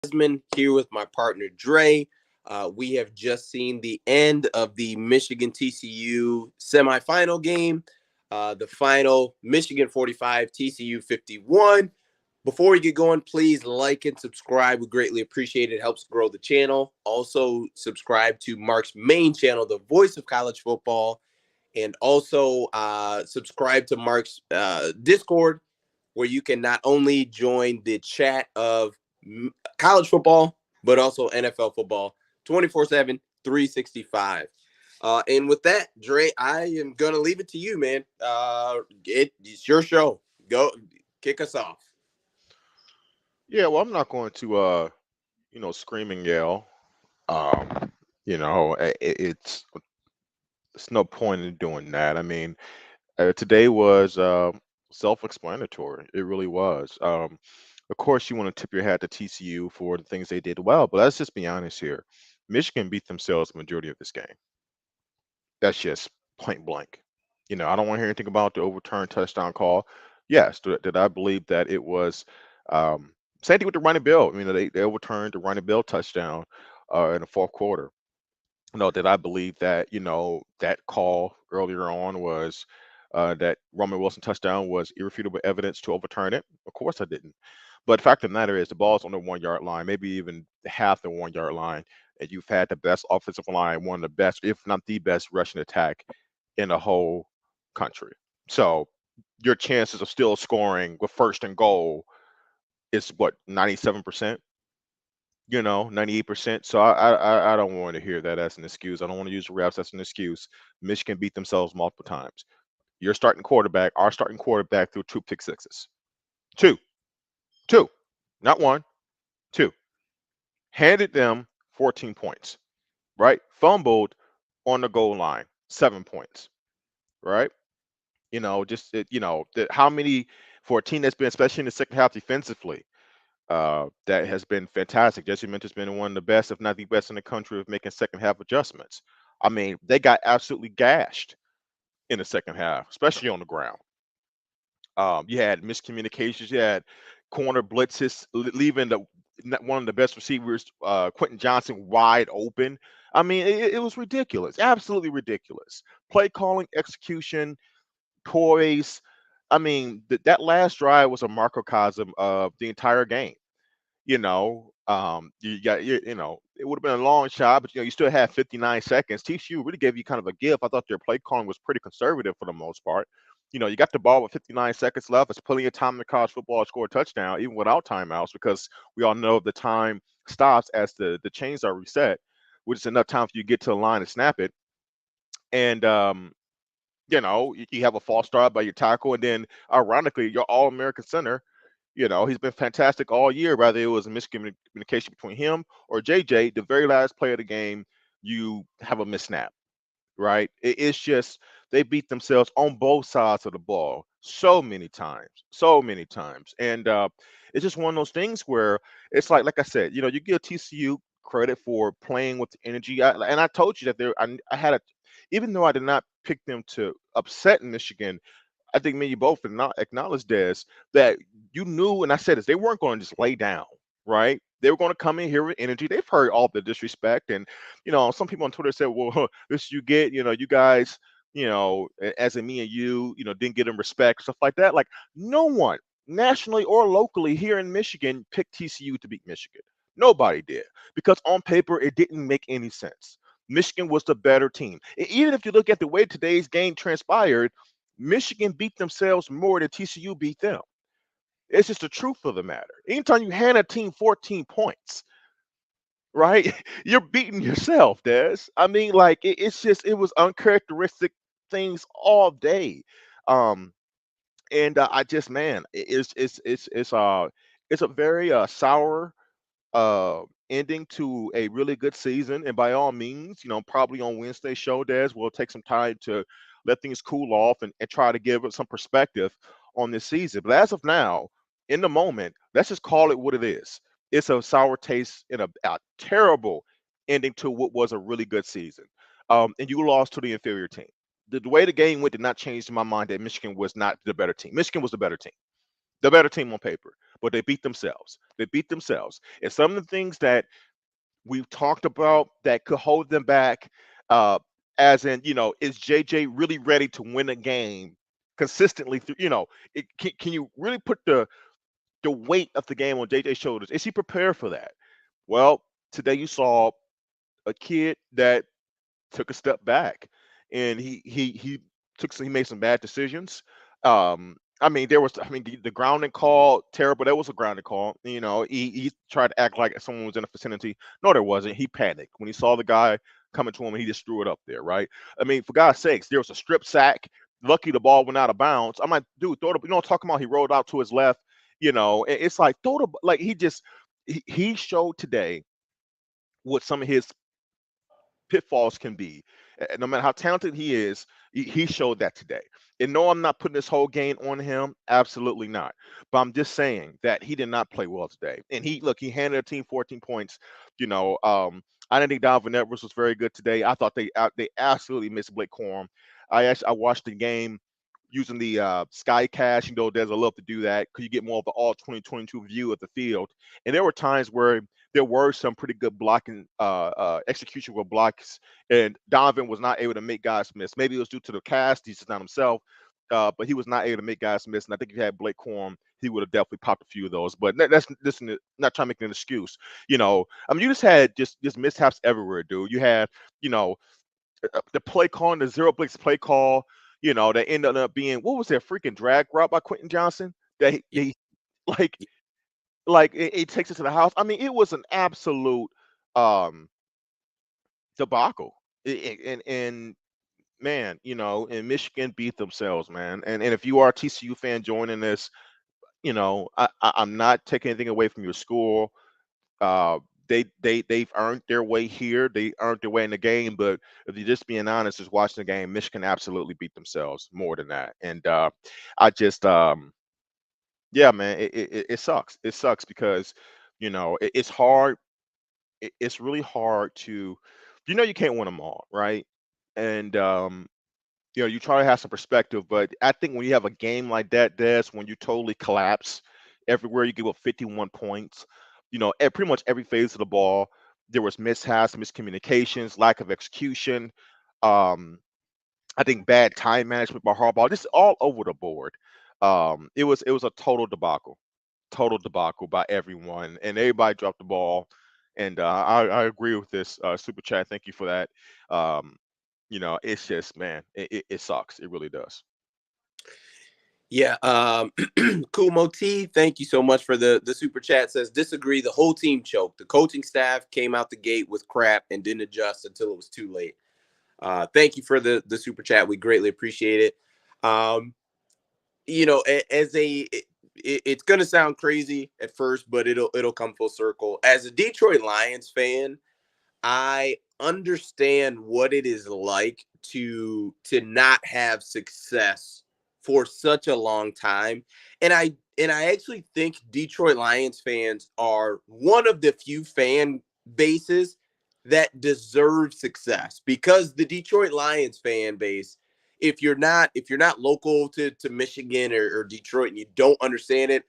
Desmond here with my partner Dre. We have just seen the end of the Michigan TCU semifinal game. The final Michigan 45, TCU 51. Before we get going, please like and subscribe. We greatly appreciate it. It helps grow the channel. Also, subscribe to Mark's main channel, The Voice of College Football, and also subscribe to Mark's Discord, where you can not only join the chat of college football, but also NFL football 24/7, 365. And with that, Dre, I am going to leave it to you, man. It's your show. Go kick us off. Yeah, well, I'm not going to, scream and yell. Um, it's no point in doing that. I mean, today was self-explanatory. It really was. Of course, you want to tip your hat to TCU for the things they did well, but let's just be honest here. Michigan beat themselves the majority of this game. That's just point blank. I don't want to hear anything about the overturned touchdown call. Yes, did I believe that it was um, same thing with the running bill? I mean, they overturned the running bill touchdown in the fourth quarter. Did I believe that that call earlier on was that Roman Wilson touchdown was irrefutable evidence to overturn it? Of course I didn't. But the fact of the matter is, the ball's on the 1 yard line, maybe even half the 1 yard line, and you've had the best offensive line, one of the best, if not the best, rushing attack in the whole country. So your chances of still scoring with first and goal is what, 97%? 98%. So I don't want to hear that as an excuse. I don't want to use the refs as an excuse. Michigan beat themselves multiple times. Our starting quarterback threw two pick sixes. Two, two, not one, two. Handed them 14 points, right? Fumbled on the goal line, 7 points, right? How many for a team that's been, especially in the second half defensively, that has been fantastic. Jesse Minter's been one of the best, if not the best in the country, of making second half adjustments. I mean, they got absolutely gashed in the second half, especially on the ground. You had miscommunications. You had corner blitzes, leaving one of the best receivers, Quentin Johnson, wide open. I mean, it was ridiculous, absolutely ridiculous. Play calling, execution, poise. I mean, that last drive was a microcosm of the entire game. It would have been a long shot, but you still had 59 seconds. TCU really gave you kind of a gift. I thought their play calling was pretty conservative for the most part. You got the ball with 59 seconds left. It's plenty of time in college football to score a touchdown, even without timeouts, because we all know the time stops as the chains are reset, which is enough time for you to get to the line and snap it. And you have a false start by your tackle, and then ironically, your All-American center, he's been fantastic all year. Whether it was a miscommunication between him or JJ, the very last play of the game, you have a missnap, right? It's just they beat themselves on both sides of the ball so many times, and it's just one of those things where it's like I said, you give TCU credit for playing with the energy. And I told you that I had a, even though I did not pick them to upset Michigan, I think me and you both acknowledged this, that you knew, and I said this, they weren't going to just lay down, right? They were going to come in here with energy. They've heard all the disrespect, and some people on Twitter said, "Well, this you get, you guys, as in me and you, didn't get them respect, stuff like that." Like no one, nationally or locally here in Michigan, picked TCU to beat Michigan. Nobody did, because on paper it didn't make any sense. Michigan was the better team. Even if you look at the way today's game transpired, Michigan beat themselves more than TCU beat them. It's just the truth of the matter. Anytime you hand a team 14 points, right, you're beating yourself, Des. I mean, like it was uncharacteristic things all day. Um, and I just, man, it's a very sour ending to a really good season. And by all means, probably on Wednesday show, Des, we'll take some time to let things cool off and try to give it some perspective on this season. But as of now, in the moment, let's just call it what it is. It's a sour taste and a terrible ending to what was a really good season. And you lost to the inferior team. The way the game went did not change my mind that Michigan was not the better team. Michigan was the better team. the better team on paper, but they beat themselves. They beat themselves. And some of the things that we've talked about that could hold them back, uh, as in, is JJ really ready to win a game consistently through, can you really put the weight of the game on JJ's shoulders? Is he prepared for that? Well, today you saw a kid that took a step back, and he made some bad decisions. I mean, the grounding call terrible. That was a grounding call. He tried to act like someone was in the vicinity. No, there wasn't. He panicked when he saw the guy coming to him, and he just threw it up there. Right? I mean, for God's sakes, there was a strip sack. Lucky the ball went out of bounds. I'm like, dude, throw the. Talking about he rolled out to his left. It's like throw the like he showed today what some of his pitfalls can be. No matter how talented he is, he showed that today. And no, I'm not putting this whole game on him. Absolutely not. But I'm just saying that he did not play well today. And he handed a team 14 points. I didn't think Donovan Edwards was very good today. I thought they absolutely missed Blake Corum. I watched the game using the Skycast. There's a love to do that because you get more of the all 2022 view of the field. And there were times where there were some pretty good blocking execution with blocks, and Donovan was not able to make guys miss. Maybe it was due to the cast; he's just not himself. But he was not able to make guys miss. And I think if you had Blake Corum, he would have definitely popped a few of those. But that's listen, not trying to make an excuse. I mean, you just had just mishaps everywhere, dude. You had, the play call, the zero blitz play call. That ended up being, what was that freaking drag route by Quentin Johnson that he like it takes it to the house. I mean, it was an absolute um debacle. And man, and Michigan beat themselves, man. And if you are a TCU fan joining this, I'm not taking anything away from your school. Uh, they've earned their way here. They earned their way in the game. But if you're just being honest, just watching the game, Michigan absolutely beat themselves more than that. And I just yeah, man, it sucks. It sucks because it's hard. It's really hard to, you can't win them all, right? And you try to have some perspective, but I think when you have a game like that, that's when you totally collapse. Everywhere you give up 51 points, at pretty much every phase of the ball, there was mishaps, miscommunications, lack of execution. Um, I think bad time management by Harbaugh, just all over the board. It was a total debacle by everyone, and everybody dropped the ball. And I agree with this super chat. Thank you for that. Um, it's just, man, it sucks. It really does. Yeah, Kumo T, thank you so much for the super chat. Says disagree. The whole team choked. The coaching staff came out the gate with crap and didn't adjust until it was too late. Thank you for the super chat. We greatly appreciate it. As it's gonna sound crazy at first, but it'll come full circle. As a Detroit Lions fan, I understand what it is like to not have success for such a long time. And I actually think Detroit Lions fans are one of the few fan bases that deserve success, because the Detroit Lions fan base, if you're not local to Michigan or Detroit and you don't understand it,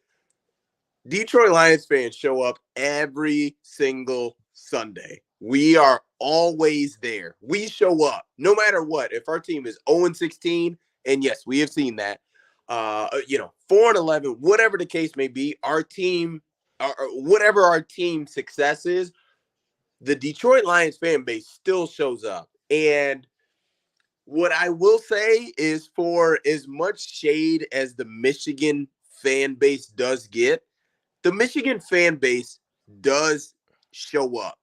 Detroit Lions fans show up every single Sunday. We are always there. We show up no matter what. If our team is 0-16, and yes, we have seen that, 4-11, whatever the case may be, our team, whatever our team success is, the Detroit Lions fan base still shows up. And what I will say is, for as much shade as the Michigan fan base does get, the Michigan fan base does show up.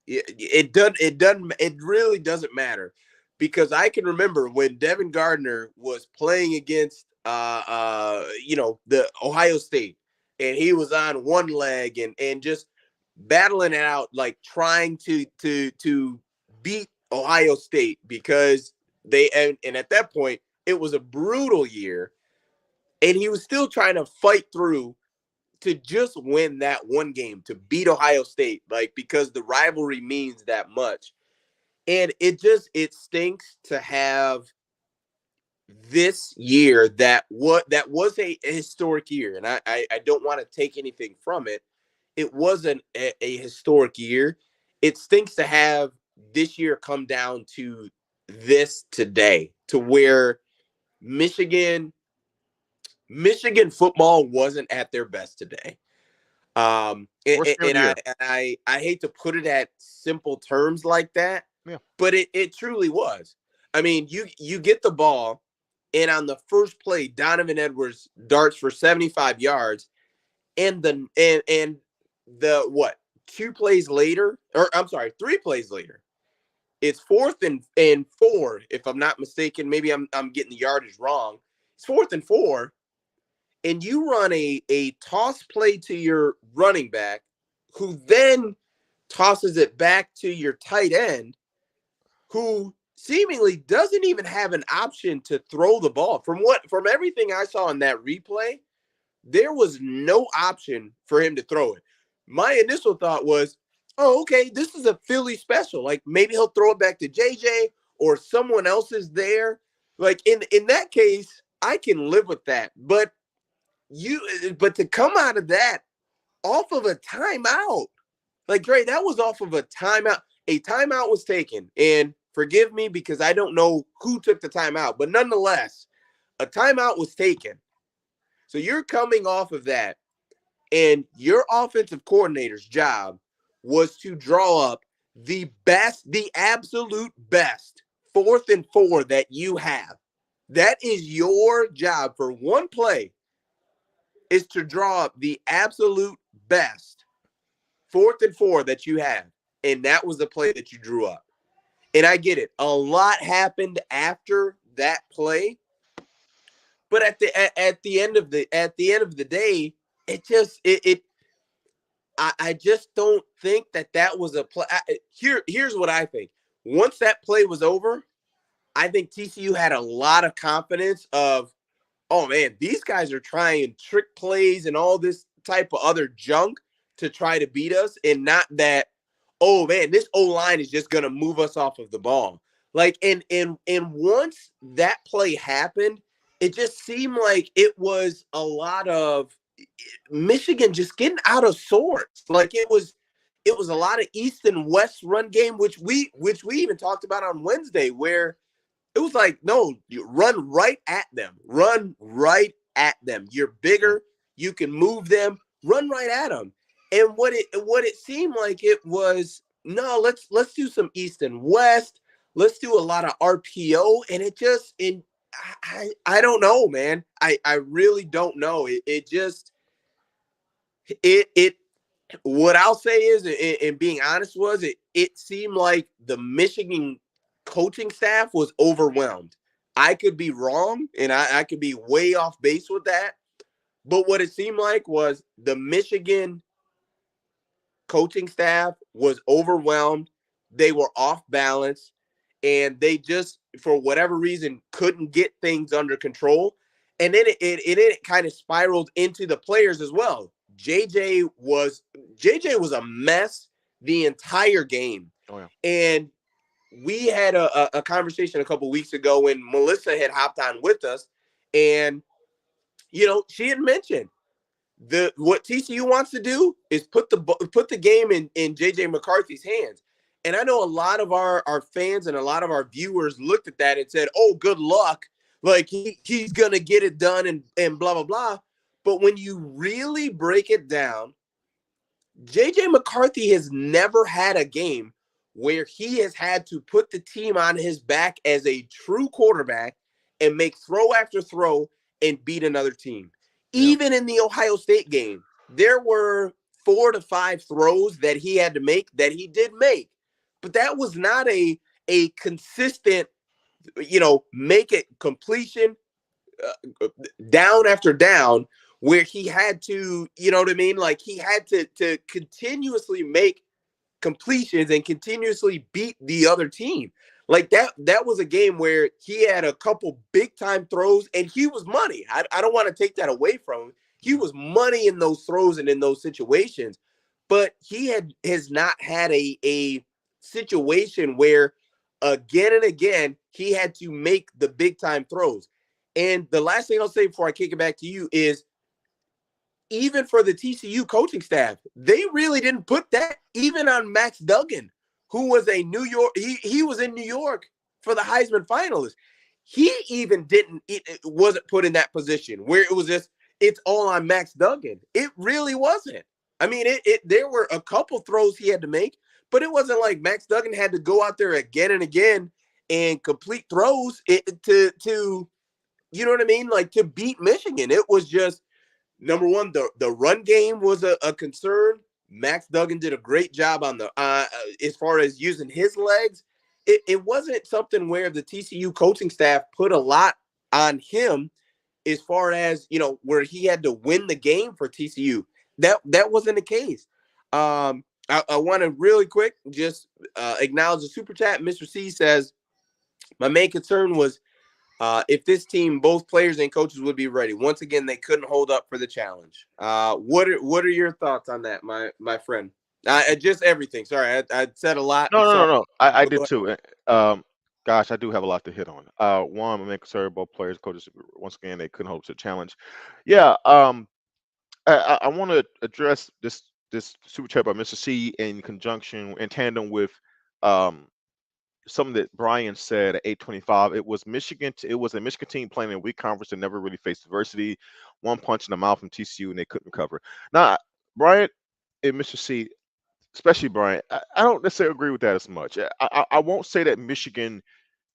It really doesn't matter, because I can remember when Devin Gardner was playing against the Ohio State, and he was on one leg and just battling it out, like trying to beat Ohio State, because and at that point it was a brutal year, and he was still trying to fight through to just win that one game, to beat Ohio State, like, because the rivalry means that much. And it stinks to have this year that was a historic year, and I don't want to take anything from it. It wasn't a historic year. It stinks to have this year come down to this today, to where Michigan football wasn't at their best today. Worst game of And the year. I hate to put it at simple terms like that, Yeah. but it truly was. I mean, you get the ball, and on the first play, Donovan Edwards darts for 75 yards, and the what 2 plays later, or I'm sorry, 3 plays later, it's 4th and 4, if I'm not mistaken. Maybe I'm getting the yardage wrong. It's 4th and 4, and you run a toss play to your running back, who then tosses it back to your tight end, who seemingly doesn't even have an option to throw the ball. From everything I saw in that replay, there was no option for him to throw it. My initial thought was, oh, okay, this is a Philly special. Like, maybe he'll throw it back to JJ, or someone else is there. Like, in that case, I can live with that. But to come out of that off of a timeout, like, Dre, that was off of a timeout. A timeout was taken, and forgive me because I don't know who took the timeout, but nonetheless, a timeout was taken. So you're coming off of that, and your offensive coordinator's job was to draw up the best, the absolute best 4th and 4 that you have. That is your job for one play, is to draw up the absolute best 4th and 4 that you have. And that was the play that you drew up. And I get it. A lot happened after that play. But at the end of the day, I just don't think that was a play. Here's what I think. Once that play was over, I think TCU had a lot of confidence of, oh man, these guys are trying trick plays and all this type of other junk to try to beat us, and not that, oh man, this O-line is just gonna move us off of the ball. Like, and once that play happened, it just seemed like it was a lot of Michigan just getting out of sorts. Like, it was a lot of East and West run game, which we even talked about on Wednesday, where it was like, no, you run right at them. Run right at them. You're bigger. You can move them. Run right at them. And what it seemed like, it was, no, let's do some East and West. Let's do a lot of RPO. And it just, I don't know, man. I really don't know. It just, what I'll say is, and being honest, was it seemed like the Michigan coaching staff was overwhelmed. I could be wrong, and I could be way off base with that. But what it seemed like was the Michigan coaching staff was overwhelmed. They were off balance, and they just, for whatever reason, couldn't get things under control. And then it kind of spiraled into the players as well. JJ was a mess the entire game. Oh, yeah. And we had a conversation a couple weeks ago when Melissa had hopped on with us, and she had mentioned what TCU wants to do is put the game in JJ McCarthy's hands. And I know a lot of our fans and a lot of our viewers looked at that and said, "Oh, good luck. Like, he's gonna get it done," and blah blah blah. But when you really break it down, JJ McCarthy has never had a game where he has had to put the team on his back as a true quarterback and make throw after throw and beat another team. Yeah. Even in the Ohio State game, there were 4 to 5 throws that he had to make, that he did make. But that was not a consistent, make it completion down after down, where he had to, you know what I mean? Like, he had to continuously make completions and continuously beat the other team. Like, that was a game where he had a couple big time throws, and he was money. I don't want to take that away from him. He was money in those throws and in those situations, but he has not had a situation where again and again he had to make the big time throws. And the last thing I'll say before I kick it back to you is, even for the TCU coaching staff, they really didn't put that even on Max Duggan, who was a New York, he was in New York for the Heisman finalist. He even didn't, it wasn't put in that position where it was just, it's all on Max Duggan. It really wasn't. I mean, there were a couple throws he had to make, but it wasn't like Max Duggan had to go out there again and again and complete throws to you know what I mean? Like, to beat Michigan. It was just, number one, the run game was a concern. Max Duggan did a great job on the as far as using his legs. It wasn't something where the TCU coaching staff put a lot on him as far as, where he had to win the game for TCU. That wasn't the case. I want to really quick just acknowledge the super chat. Mr. C says, my main concern was if this team, both players and coaches, would be ready. Once again, they couldn't hold up for the challenge. What are your thoughts on that, my friend? Just everything. Sorry, I said a lot. No, I'm no, no, sorry. no. I Go did ahead. too. Gosh, I do have a lot to hit on. One, I'm concerned both players, coaches. Once again, they couldn't hold to the challenge. Yeah. I want to address this super chat by Mr. C in conjunction, in tandem with um something that Brian said at 8:25. It was Michigan. It was a Michigan team playing in a weak conference that never really faced adversity. One punch in the mouth from TCU, and they couldn't recover. Now, Brian and Mr. C, especially Brian, I don't necessarily agree with that as much. I won't say that Michigan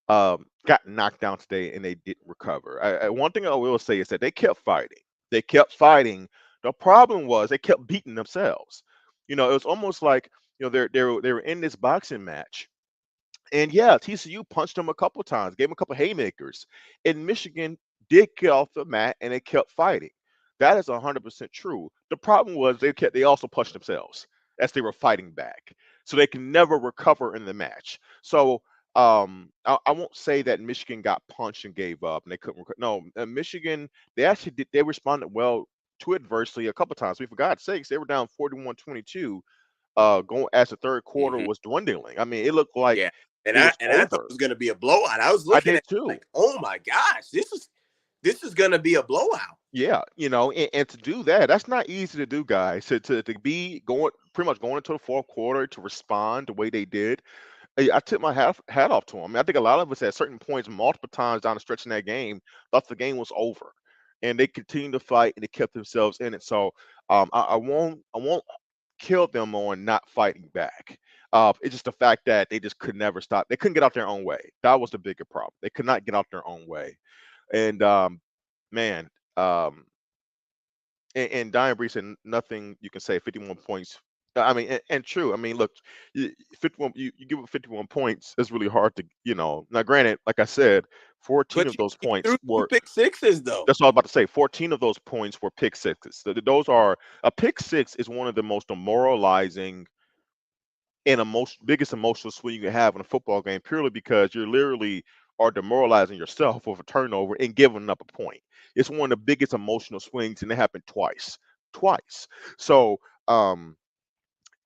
got knocked down today and they didn't recover. One thing I will say is that they kept fighting. They kept fighting. The problem was they kept beating themselves. It was almost like, they were in this boxing match, and yeah, TCU punched them a couple times, gave them a couple haymakers, and Michigan did get off the mat and they kept fighting. That is 100% true. The problem was they also punched themselves as they were fighting back, so they can never recover in the match. So I won't say that Michigan got punched and gave up and they couldn't. No, Michigan, they actually did. They responded well to adversity a couple times. We for God's sakes, they were down 41-22 going as the third quarter Mm-hmm. was dwindling. I mean, it looked like Yeah, and it I was and I thought it over. was going to be a blowout. I was I looking did at it too. like, oh my gosh, this is going to be a blowout. Yeah, and to do that, that's not easy to do, guys. To be going pretty much going into the fourth quarter to respond the way they did. I tip my hat off to them. I mean, I think a lot of us at certain points, multiple times down the stretch in that game, thought the game was over, and they continued to fight and they kept themselves in it. So I won't kill them on not fighting back. It's just the fact that they just could never stop. They couldn't get out their own way. That was the bigger problem. They could not get out their own way. And man, um, and Diane Bree said nothing you can say. 51 points. I mean, and true. I mean, look, 51. You give it 51 points. It's really hard to, Now, granted, like I said, 14 But of those you points threw two were. pick sixes though. That's what I was about to say. 14 of those points were pick sixes. Those are a pick six is one of the most demoralizing and biggest emotional swing you can have in a football game, purely because you're literally are demoralizing yourself with a turnover and giving up a point. It's one of the biggest emotional swings, and it happened twice. So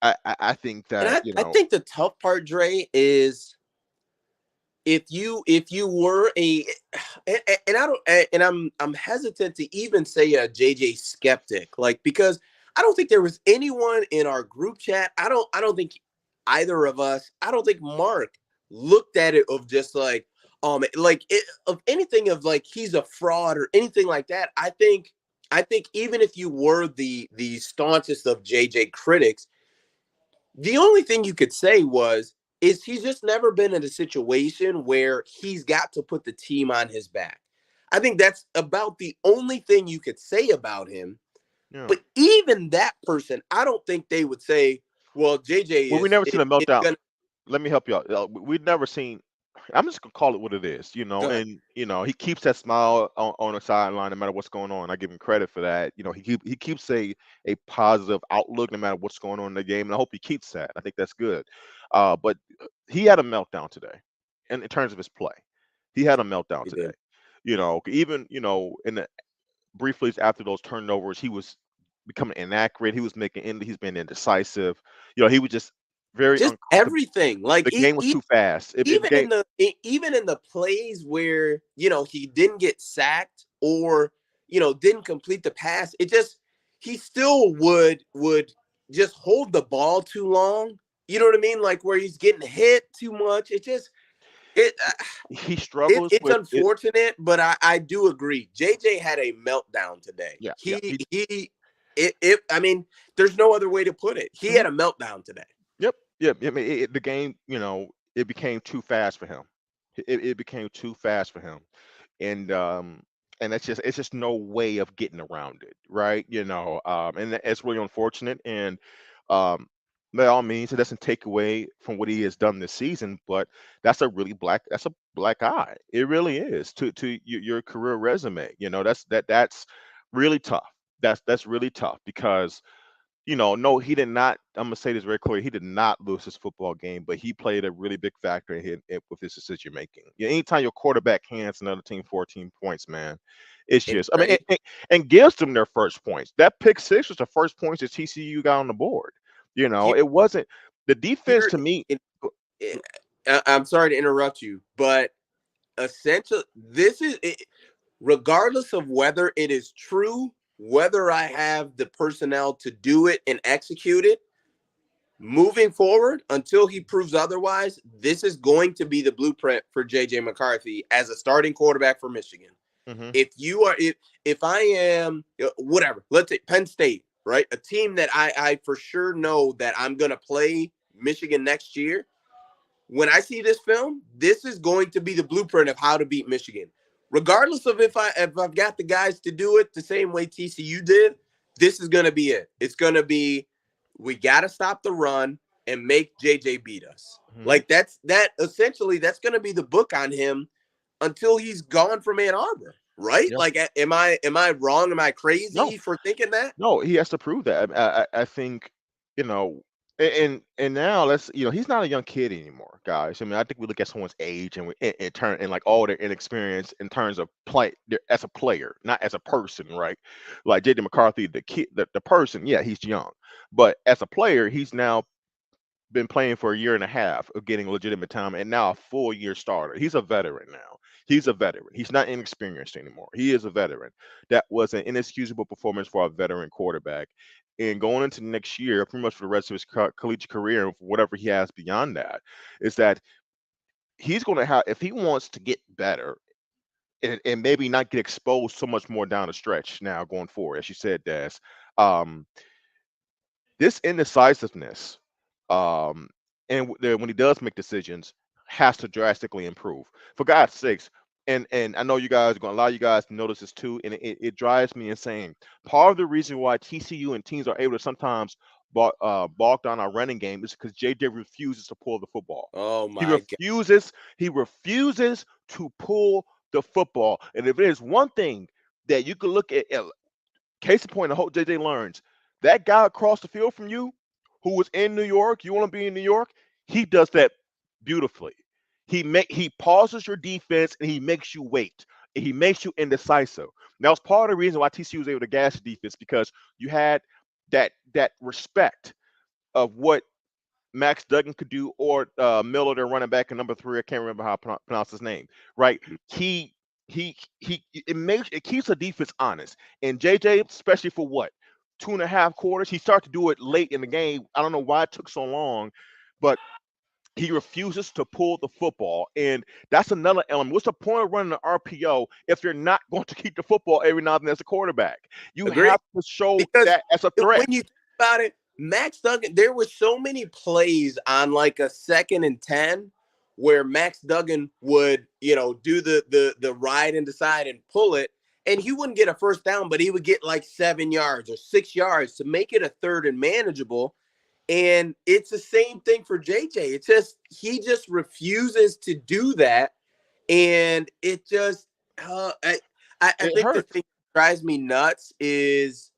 I think And that I think the tough part, Dre, is if you were a and I don't and I'm hesitant to even say a JJ skeptic, like, because I don't think there was anyone in our group chat. I don't think either of us, I don't think Mark looked at it of just like of anything of like he's a fraud or anything like that. I think even if you were the staunchest of JJ critics, the only thing you could say is he's just never been in a situation where he's got to put the team on his back. I think that's about the only thing you could say about him. yeah. But even that person, I don't think they would say, well, JJ Well, we never seen a is meltdown. gonna Let me help you out. We've never seen. I'm just gonna call it what it is, go ahead. and he keeps that smile on the sideline no matter what's going on. I give him credit for that. He keeps a positive outlook no matter what's going on in the game, and I hope he keeps that. I think that's good. But he had a meltdown today, in terms of his play. He had a meltdown He today. did. Even in the briefly after those turnovers, he was becoming inaccurate. He's been indecisive. He was just very just uncomfortable. everything. Like The game was too fast. The even game. in the plays where he didn't get sacked or didn't complete the pass, it just he still would just hold the ball too long. You know what I mean? Like where he's getting hit too much. It He struggles it's with it. unfortunate, but I do agree. JJ had a meltdown today. Yeah, yeah. He it I mean, there's no other way to put it. He Mhm. had a meltdown today. Yep, yep. I mean, the game, it became too fast for him. It became too fast for him, and it's just no way of getting around it, right? And it's really unfortunate. And um, by all means, it doesn't take away from what he has done this season, but that's a black eye. It really is to your career resume. That's really tough. That's really tough because no, he did not. I'm gonna say this very clearly. He did not lose his football game, but he played a really big factor with his decision making. Yeah, anytime your quarterback hands another team 14 points, man, it's just. I mean, Right? and gives them their first points. That pick six was the first points that TCU got on the board. Here, It wasn't the defense here to me. I'm sorry to interrupt you, but essentially, regardless of whether it is true, whether I have the personnel to do it and execute it, moving forward until he proves otherwise, this is going to be the blueprint for JJ McCarthy as a starting quarterback for Michigan. Mhm. If I am whatever, let's say Penn State, right? A team that I for sure know that I'm gonna play Michigan next year. When I see this film, this is going to be the blueprint of how to beat Michigan. Regardless of if I've got the guys to do it the same way TCU did, this is gonna be it. It's gonna be we gotta stop the run and make JJ beat us. Mhm. Like essentially that's gonna be the book on him until he's gone from Ann Arbor, right? Yeah. Like am I wrong? Am I No. crazy for thinking that? No, he has to prove that. I think, you know, and now he's not a young kid anymore, guys. I mean, I think we look at someone's age and and turn and like all their inexperience in terms of play as a player, not as a person, right? Like JD McCarthy, the kid, the person, yeah, he's young, but as a player, he's now been playing for a year and a half of getting legitimate time and now a full year starter. He's a veteran now. He's a veteran. He's not inexperienced anymore. He is a veteran. That was an inexcusable performance for a veteran quarterback. And going into next year, pretty much for the rest of his collegiate career and whatever he has beyond that, is that he's going to have, if he wants to get better and maybe not get exposed so much more down the stretch now going forward, as you said, Des, um, this indecisiveness, um, and when he does make decisions, has to drastically improve. For God's sakes, and I know you guys are going to allow you guys to notice this too, and it drives me insane. Part of the reason why TCU and teams are able to sometimes balk down our running game is because JJ refuses to pull the football. Oh He my God. refuses. He refuses to pull the football. And if there's one thing that you could look at, case in point, I hope JJ learns that guy across the field from you who was in New York, you want to be in New York, he does that beautifully. He pauses your defense and he makes you wait. And he makes you indecisive. That was part of the reason why TCU was able to gas the defense because you had that respect of what Max Duggan could do, or Miller, their running back, and number three. I can't remember how to pronounce his name. Right? He it keeps the defense honest. And JJ, especially for what 2.5 quarters, he started to do it late in the game. I don't know why it took so long, but he refuses to pull the football, and that's another element. What's the point of running an RPO if you're not going to keep the football every now and then as a quarterback? You Agree. have to show Because that as a threat. when you think about it, Max Duggan, there were so many plays on like a 2nd and 10 where Max Duggan would, do the ride and decide and pull it, and he wouldn't get a first down, but he would get like 7 yards or 6 yards to make it a third and manageable. And it's the same thing for JJ. It's just he just refuses to do that, and it just I It think the hurts. thing that drives me nuts is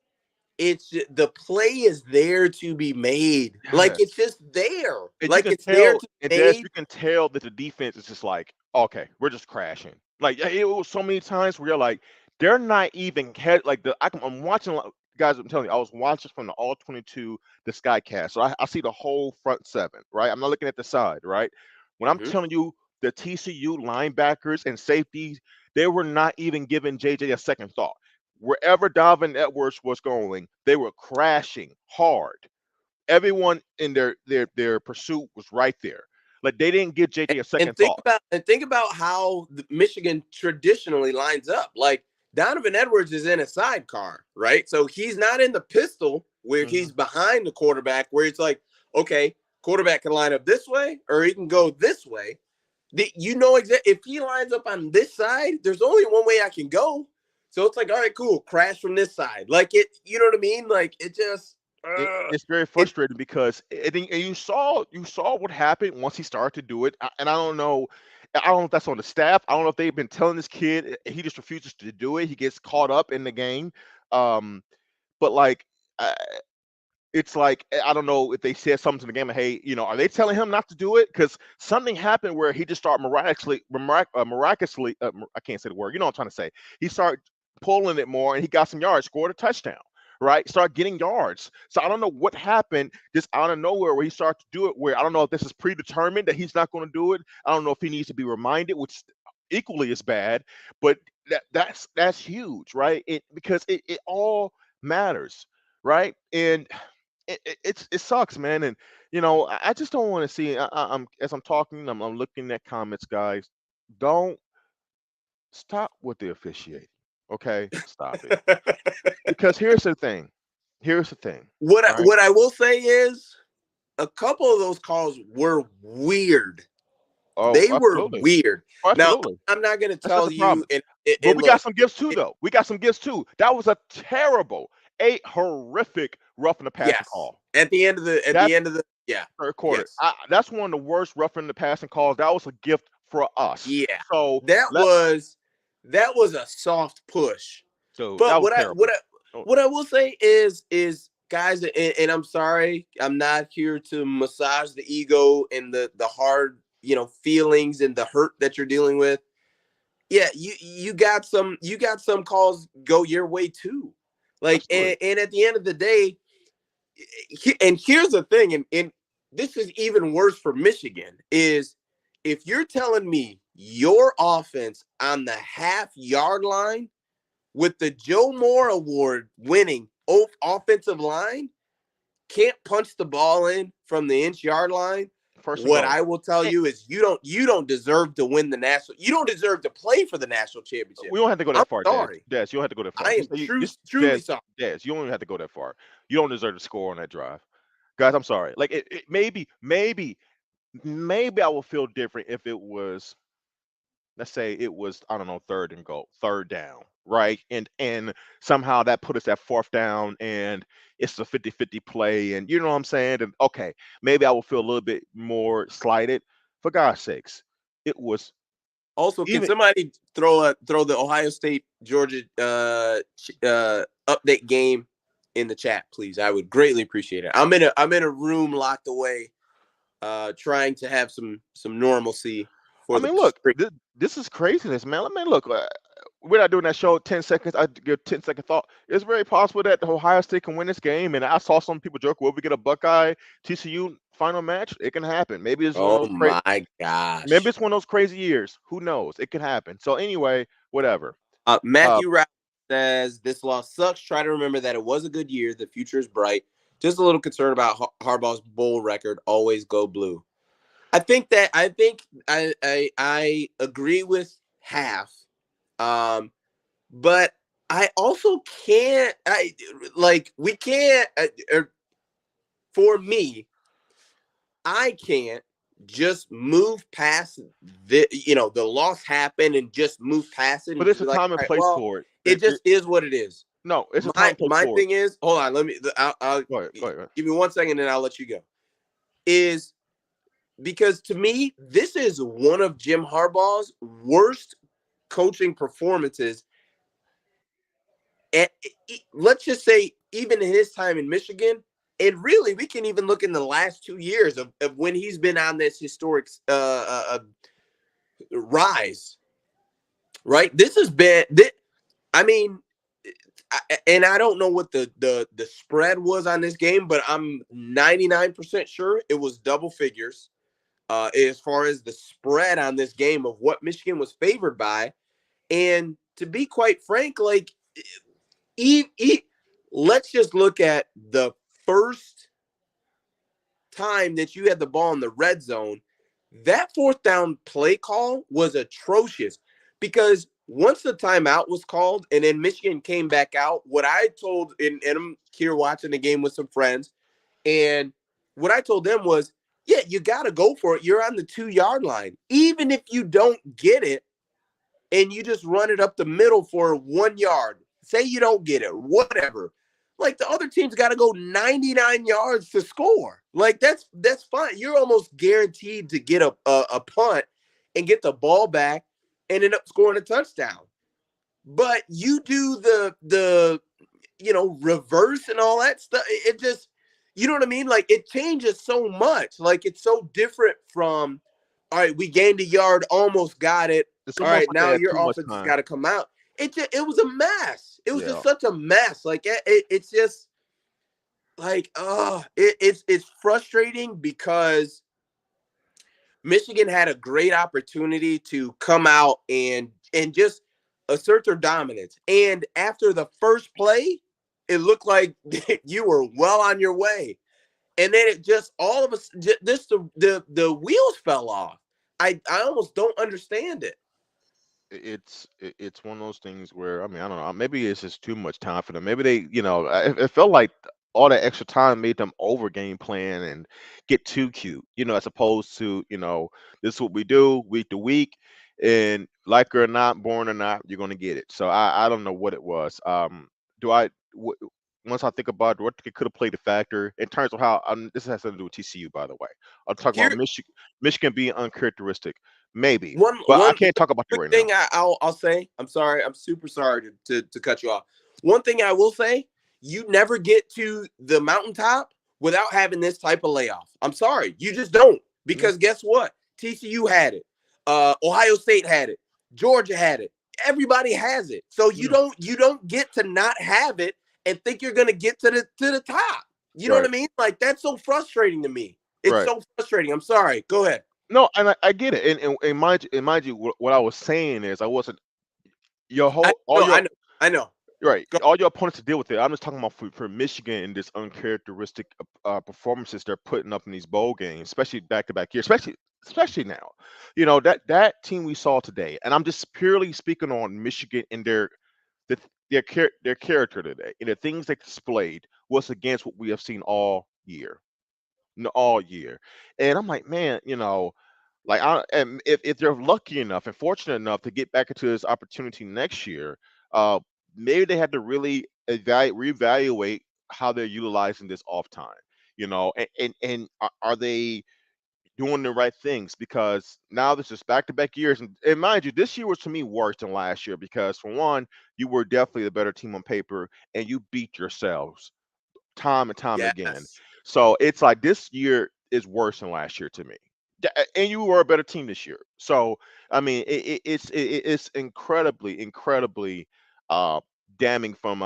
the play is there to be made. Like Yes. it's just there. And you Like can it's there tell, to and be Des, made. you can tell that the defense is just like, okay, we're just crashing. Like it was so many times where you're like, they're not even like I'm watching. guys, I'm telling you, I was watching from the All 22, the Skycast. So I see the whole front seven, right? I'm not looking at the side, right? When I'm Mhm. telling you the TCU linebackers and safeties, they were not even giving JJ a second thought. Wherever Donovan Edwards was going, they were crashing hard. Everyone in their pursuit was right there. Like they didn't give JJ a And second thought. think about how Michigan traditionally lines up. Like Donovan Edwards is in a sidecar, right? So he's not in the pistol where Mhm. he's behind the quarterback, where it's like, okay, quarterback can line up this way or he can go this way. You know exactly if he lines up on this side, there's only one way I can go. So it's like, all right, cool, crash from this side. Like it, you know what I mean? Like it just It's very it frustrating because and you saw what happened once he started to do it, and I don't know if that's on the staff. I don't know if they've been telling this kid he just refuses to do it. He gets caught up in the game, um, but like. It's like I don't know if they said something to the game. Hey, are they telling him not to do it? Because something happened where he just started miraculously. I can't say the word. You know what I'm trying to say. He started pulling it more, and he got some yards, scored a touchdown. Right, start getting yards. So I don't know what happened just out of nowhere where he started to do it. Where I don't know if this is predetermined that he's not going to do it. I don't know if he needs to be reminded, which equally is bad. But that's huge, right? Because it all matters, right? And it sucks, man. And I just don't want to see. I'm as I'm talking, I'm looking at comments, guys. Don't stop with the officiating. Okay, stop it. Because here's the thing. Here's the thing. Right? what I will say is a couple of those calls were weird. Oh, They were absolutely, weird. oh, Now, absolutely. I'm not going to That's not tell the you problem. But and we got look, some gifts too, it, though. We got some gifts too. That was a terrible, a horrific roughing the passing yes. call. At That the end of the yeah. third quarter. Yes. That's one of the worst roughing the passing calls. That was a gift for us. Yeah. So That let was a soft push. so that But was terrible. Oh, what I will say is guys, and I'm sorry, I'm not here to massage the ego and the hard, feelings and the hurt that you're dealing with. Yeah, you got some calls go your way too. Like absolutely. and at the end of the day, and here's the thing, and this is even worse for Michigan, is if you're telling me your offense on the half-yard line with the Joe Moore Award winning offensive line can't punch the ball in from the inch yard line, First and what goal. I will tell Eh, you is you don't deserve to win the national. You don't deserve to play for the national championship. We don't have to go I'm that far, Dad. sorry. Dad, you don't have to go that far. I am truly Dad, sorry. Dad, you don't even have to go that far. You don't deserve to score on that drive, guys. I'm sorry. Like maybe I will feel different if it was, let's say it was, I don't know, third and goal, third down, right? And somehow that put us at fourth down and it's a 50-50 play, and you know what I'm saying? And okay, maybe I will feel a little bit more slighted. For God's sakes, it was Also, can even somebody throw the Ohio State Georgia update game in the chat, please? I would greatly appreciate it. I'm in a room locked away, trying to have some normalcy I for the mean, look, stream. this is craziness, man. I mean, look, we're not doing that show 10 seconds. I give 10-second thought. It's very possible that Ohio State can win this game. And I saw some people joke, will we get a Buckeye TCU final match? It can happen. Oh my Maybe gosh. it's one of those crazy years. Who knows? It can happen. So anyway, whatever. Uh, Matthew Rapp says this loss sucks. Try to remember that it was a good year. The future is bright. Just a little concerned about Harbaugh's bowl record. Always go blue. I agree with half. But I also can't. I like we can't. For me, I can't just move past the loss happened and just move past it but and there's just a be like, time and all right, place well, for it. it just is what it is. No, it's a time My and place my for it. thing is, hold on, I'll Go ahead. Go ahead. give me 1 second and I'll let you go. Is because to me, this is one of Jim Harbaugh's worst coaching performances. And let's just say, even in his time in Michigan, and really, we can even look in the last 2 years of when he's been on this historic rise. Right? This has been. I mean, and I don't know what the spread was on this game, but I'm 99% sure it was double figures. As far as the spread on this game of what Michigan was favored by, and to be quite frank, like let's just look at the first time that you had the ball in the red zone. That fourth down play call was atrocious because once the timeout was called and then Michigan came back out, what I told, and I'm here watching the game with some friends, and what I told them was, yeah, you got to go for it. You're on the 2-yard line. Even if you don't get it and you just run it up the middle for 1 yard, say you don't get it, whatever. Like the other team's got to go 99 yards to score. Like that's fine. You're almost guaranteed to get a punt and get the ball back and end up scoring a touchdown. But you do the reverse and all that stuff. It just, you know what I mean? Like it changes so much. Like it's so different from, all right, we gained a yard, almost got it. It's All almost right, like they now had your too much offense has time. got to come out. It was a mess. It was Yeah. just such a mess. Like it's just like it's frustrating because Michigan had a great opportunity to come out and just assert their dominance. And after the first play, it looked like you were well on your way. And then it just all of us this the wheels fell off. I almost don't understand it. It's one of those things where, I mean, I don't know, maybe it's just too much time for them. Maybe they, it felt like all that extra time made them over game plan and get too cute, as opposed to, this is what we do week to week, and like it or not, born or not, you're going to get it. So I don't know what it was. Do I w- Once I think about what could have played a factor in terms of how, this has something to do with TCU, by the way. I'll talk about Here, Michigan being uncharacteristic, maybe, one but I one can't talk about it quick right now. thing I'll say. I'm sorry. I'm super sorry to cut you off. One thing I will say: you never get to the mountaintop without having this type of layoff. I'm sorry, you just don't. Yeah, Because guess what? TCU had it. Ohio State had it. Georgia had it. Everybody has it. So yeah. you don't get to not have it and think you're gonna get to the top. You know what Right, I mean? Like that's so frustrating to me. It's right. so frustrating. I'm sorry. Go ahead. No, and I get it. And mind you, what I was saying is I wasn't your I whole all know. your I know. right, Go. all your opponents to deal with it. I'm just talking about for Michigan and this uncharacteristic performances they're putting up in these bowl games, especially back to back years, especially now. That team we saw today, and I'm just purely speaking on Michigan and the, their character today and the things they displayed was against what we have seen all year. All year. And I'm like, man, like and if they're lucky enough and fortunate enough to get back into this opportunity next year, uh, maybe they had to really reevaluate how they're utilizing this off time. And are they doing the right things? Because now this is back to back years, and mind you, this year was to me worse than last year because for one, you were definitely the better team on paper, and you beat yourselves time and time again. Yes. So it's like this year is worse than last year to me. And you were a better team this year. So I mean, it's incredibly, incredibly uh, damning from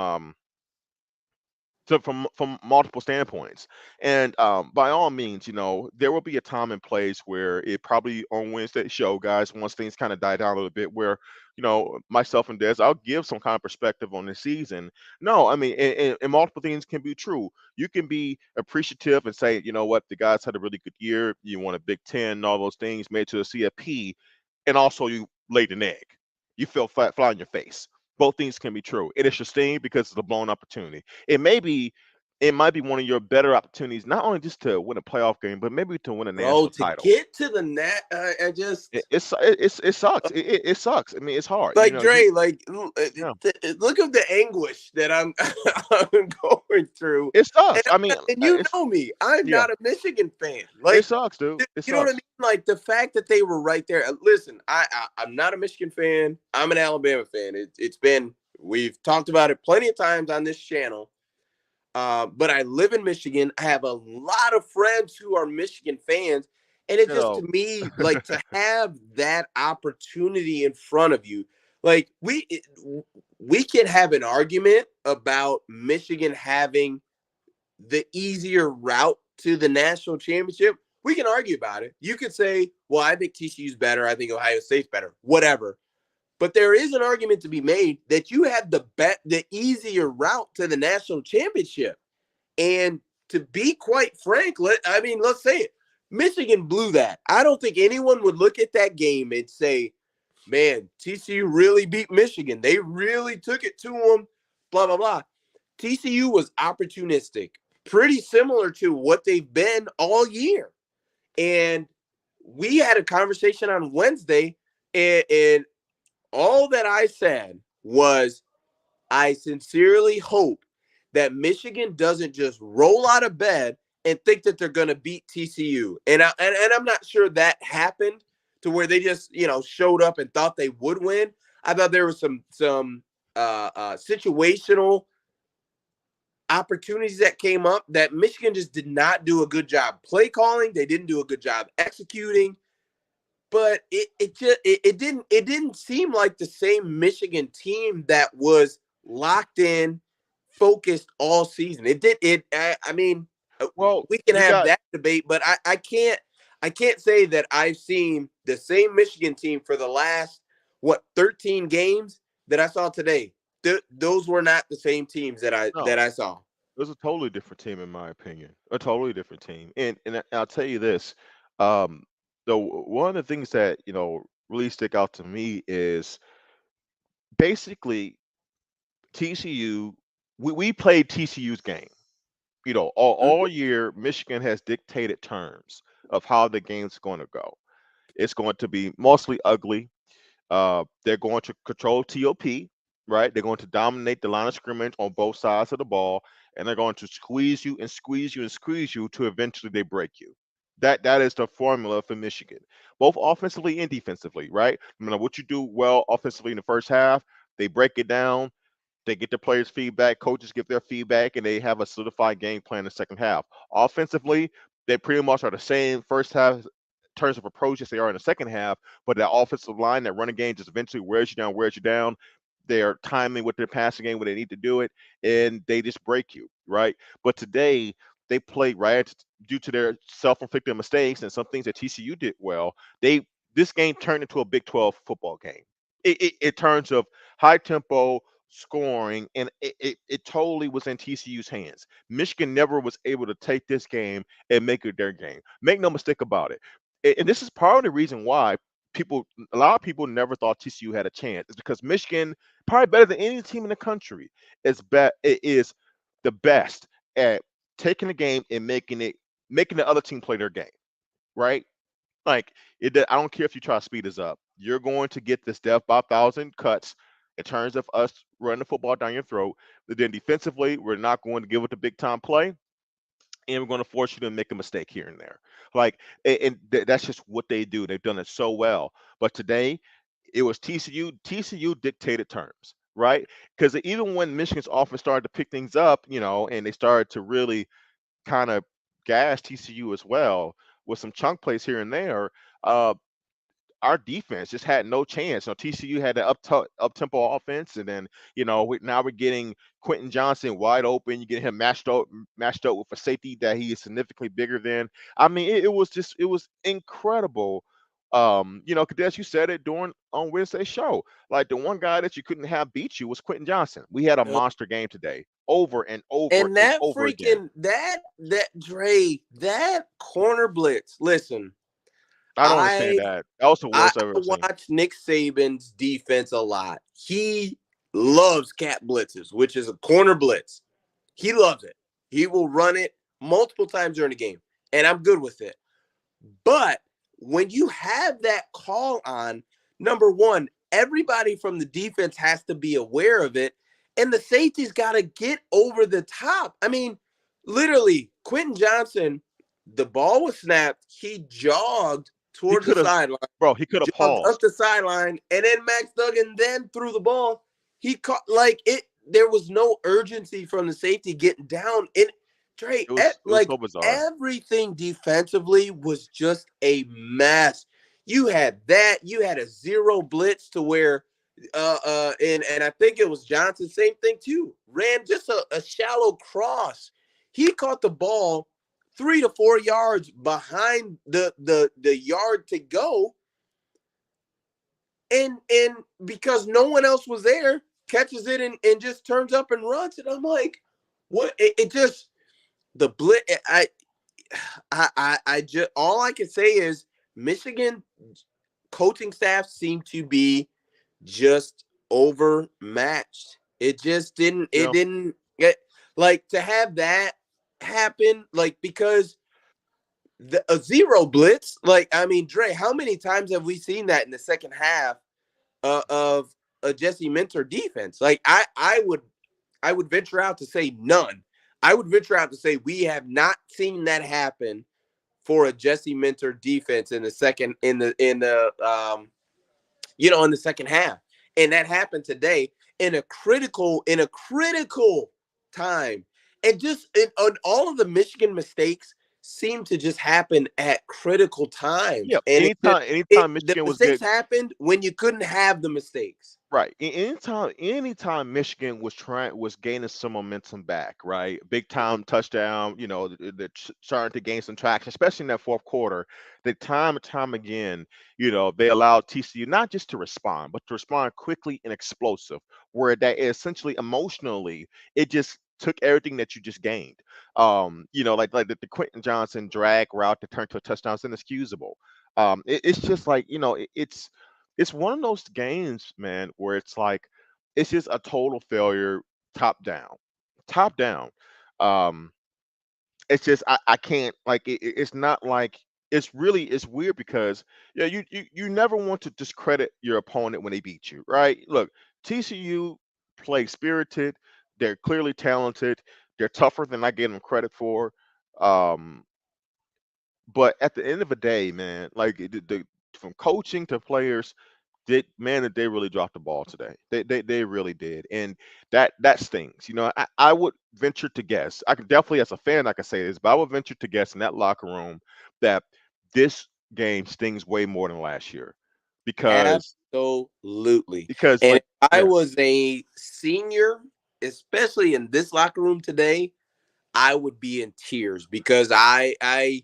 multiple standpoints. And by all means, there will be a time and place where it probably on Wednesday show, guys, once things kind of die down a little bit, where myself and Des, I'll give some kind of perspective on the season. No, I mean, and multiple things can be true. You can be appreciative and say, you know what, the guys had a really good year. You won a Big Ten, and all those things, made to the CFP, and also you laid an egg. You fell flat on your face. Both things can be true. It is sustained because it's a blown opportunity. It might be one of your better opportunities, not only just to win a playoff game, but maybe to win a Bro, national to title. get to the net, I It just it sucks. It sucks. I mean, it's hard. like Dre, like Yeah, look at the anguish that I'm I'm going through, it and sucks. I mean, you it's know me, I'm yeah, not a Michigan fan. it Like, sucks, dude. It you know what I mean? sucks. Like the fact that they were right there. Listen, I'm not a Michigan fan. I'm an Alabama fan. It's been, we've talked about it plenty of times on this channel. But I live in Michigan. I have a lot of friends who are Michigan fans. And it You just, to know, me, like to have that opportunity in front of you. Like we can have an argument about Michigan having the easier route to the national championship. We can argue about it. You could say, well, I think TCU's better. I think Ohio State's better, whatever. But there is an argument to be made that you have the easier route to the national championship. And to be quite frank, let's say it. Michigan blew that. I don't think anyone would look at that game and say, man, TCU really beat Michigan. They really took it to them, blah, blah, blah. TCU was opportunistic, pretty similar to what they've been all year. And we had a conversation on Wednesday, and all that I said was I sincerely hope that Michigan doesn't just roll out of bed and think that they're going to beat TCU. And I'm not sure that happened to where they just, showed up and thought they would win. I thought there was some situational opportunities that came up that Michigan just did not do a good job play calling. They didn't do a good job executing. But it didn't seem like the same Michigan team that was locked in, focused all season. Well, we can you have got that debate, but I can't say that I've seen the same Michigan team for the last 13 games that I saw today. Those were not the same teams that no. I saw. It was a totally different team, in my opinion. A totally different team. And I'll tell you this. Um, one of the things that really stick out to me is basically TCU. We played TCU's game. All Mhm. year, Michigan has dictated terms of how the game's going to go. It's going to be mostly ugly. They're going to control TOP, right? They're going to dominate the line of scrimmage on both sides of the ball, and they're going to squeeze you and squeeze you and squeeze you to eventually they break you. That is the formula for Michigan, both offensively and defensively, right? No matter what you do well offensively in the first half, they break it down. They get the players' feedback, coaches give their feedback, and they have a solidified game plan in the second half. Offensively, they pretty much are the same first half terms of approach as they are in the second half, but that offensive line, that running game just eventually wears you down. They're timing with their passing game when they need to do it, and they just break you, right? But today, they played right due to their self-inflicted mistakes and some things that TCU did well. This game turned into a Big 12 football game. It turns of high tempo, scoring, and it totally was in TCU's hands. Michigan never was able to take this game and make it their game. Make no mistake about it. And this is part of the reason why a lot of people never thought TCU had a chance. It's because Michigan, probably better than any team in the country, it is the best at taking the game and making the other team play their game, right? Like I don't care if you try to speed us up. You're going to get this death by 1,000 cuts in terms of us running the football down your throat. But then defensively, we're not going to give it the big time play, and we're going to force you to make a mistake here and there. Like, that's just what they do. They've done it so well. But today, it was TCU. TCU dictated terms, right? Because even when Michigan's offense started to pick things up, and they started to really kind of gas TCU as well with some chunk plays here and there. Uh, our defense just had no chance. TCU had the up tempo offense, and then now we're getting Quentin Johnson wide open. You get him matched up with a safety that he is significantly bigger than. I mean, it was incredible. Kadesh, you said it during on Wednesday's show. Like the one guy that you couldn't have beat you was Quentin Johnson. We had a monster game today, over and over And and that over again. freaking that corner blitz. Listen, I don't understand I that. That was the I worst I've ever seen. watch Nick Saban's defense a lot. He loves cat blitzes, which is a corner blitz. He loves it. He will run it multiple times during the game, and I'm good with it. But when you have that call on, number one, everybody from the defense has to be aware of it, and the safety's got to get over the top. I mean, literally, Quentin Johnson, the ball was snapped. He jogged He towards the could have, sideline, bro. He could have jogged up paused. the sideline, and then Max Duggan then threw the ball. He caught like it. There was no urgency from the safety getting down. And Trey, It was so bizarre. everything defensively was just a mess. You had that. You had a zero blitz to where And I think it was Johnson, same thing too. Ran just a shallow cross. He caught the ball 3 to 4 yards behind the yard to go, and because no one else was there, catches it and just turns up and runs. And I'm like, what? It just the blitz. I just all I can say is Michigan coaching staff seem to be just overmatched. It just didn't. It Yeah. didn't get like to have that happen. Like because a zero blitz. Like I mean, Dre, how many times have we seen that in the second half of a Jesse Minter defense? Like I would venture out to say none. I would venture out to say we have not seen that happen for a Jesse Minter defense in the second in the in the second half. And that happened today in a critical time. And just all of the Michigan mistakes seem to just happen at critical times. Yeah. And Anytime the Michigan was mistakes good. happened when you couldn't have the mistakes. Right. Anytime Michigan was gaining some momentum back, right? Big time touchdown, starting to gain some traction, especially in that fourth quarter. The time and time again, they allowed TCU not just to respond, but to respond quickly and explosive, where that essentially emotionally, it just took everything that you just gained. Like the Quentin Johnson drag route to turn to a touchdown is inexcusable. It's just like, it's one of those games, man, where it's like it's just a total failure, top down, top down. Um, it's just I can't like it's not like it's weird because yeah, you never want to discredit your opponent when they beat you, right? Look, TCU play spirited, they're clearly talented, they're tougher than I gave them credit for. Um, but at the end of the day, man, like from coaching to players, did they really dropped the ball today. They really did, and that stings. I would venture to guess. I can definitely, as a fan, I can say this, but I would venture to guess in that locker room that this game stings way more than last year, because Absolutely. because And like if I yeah, was a senior, especially in this locker room today, I would be in tears because I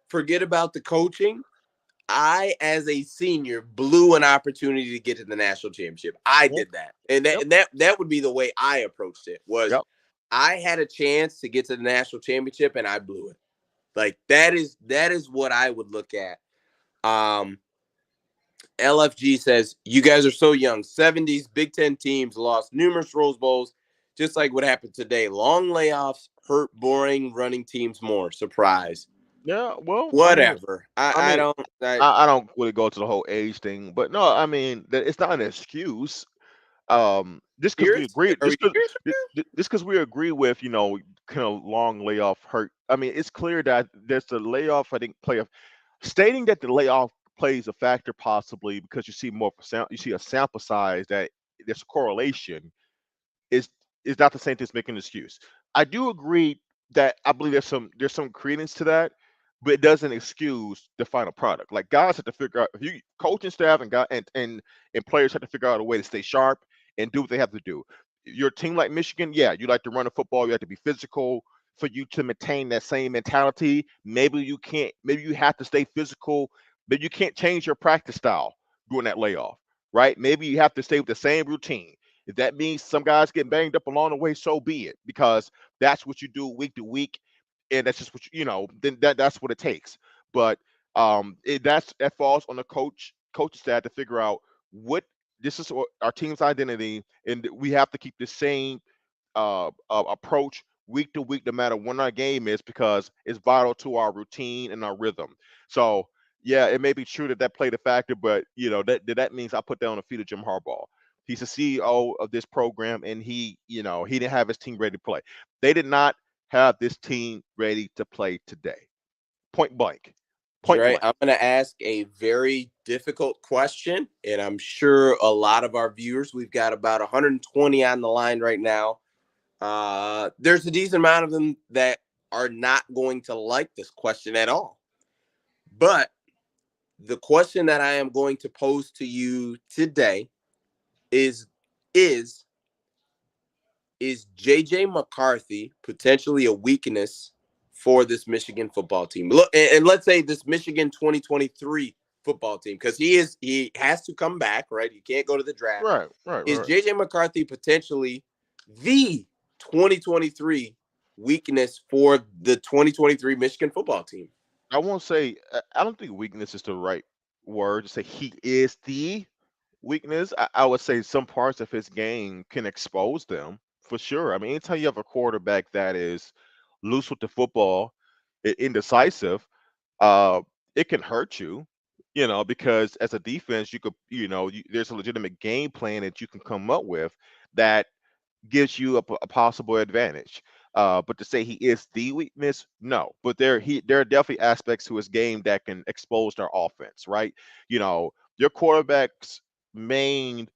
forget about the coaching. I, as a senior, blew an opportunity to get to the national championship. I yep, did that, and yep, that would be the way I approached it. Was yep. I had a chance to get to the national championship and I blew it. Like that is what I would look at. Um, LFG says, you guys are so young. 70s Big Ten teams lost numerous Rose Bowls, just like what happened today. Long layoffs hurt boring running teams more. Surprise. Yeah, well, Whatever. I I mean, don't. I don't really go to the whole age thing, but no, I mean, it's not an excuse. Just because we Serious? agree, Are we serious? just because we agree with kind of long layoff hurt. I mean, it's clear that there's the layoff. I think play a stating that the layoff plays a factor possibly because you see you see a sample size that there's a correlation is not the same thing as making an excuse. I do agree that I believe there's some credence to that, but it doesn't excuse the final product. Like guys have to figure out if you coaching staff and guy and players have to figure out a way to stay sharp and do what they have to do. Your team like Michigan, yeah, you like to run the football, you have to be physical for you to maintain that same mentality. Maybe you can't, maybe you have to stay physical, but you can't change your practice style during that layoff, right? Maybe you have to stay with the same routine. If that means some guys get banged up along the way, so be it, because that's what you do week to week, and that's just what then that's what it takes. But that falls on the coach staff to figure out what this is our team's identity, and we have to keep the same approach week to week, no matter when our game is, because it's vital to our routine and our rhythm. So yeah, it may be true that played a factor, but that means I put that on the feet of Jim Harbaugh. He's the CEO of this program, and he didn't have his team ready to play. They did not have this team ready to play today. Point blank. Point Dre, blank. I'm going to ask a very difficult question, and I'm sure a lot of our viewers, we've got about 120 on the line right now. There's a decent amount of them that are not going to like this question at all. But the question that I am going to pose to you today is is is JJ McCarthy potentially a weakness for this Michigan football team? Look, and let's say this Michigan 2023 football team, because he has to come back, right? He can't go to the draft. Is Right. JJ McCarthy potentially the 2023 weakness for the 2023 Michigan football team? I won't say. I don't think weakness is the right word to say. He is the weakness. I would say some parts of his game can expose them for sure. I mean, anytime you have a quarterback that is loose with the football, indecisive, uh, it can hurt you. Because as a defense, you could, there's a legitimate game plan that you can come up with that gives you a possible advantage. But to say he is the weakness, no. But there are definitely aspects to his game that can expose their offense, right? Your quarterback's main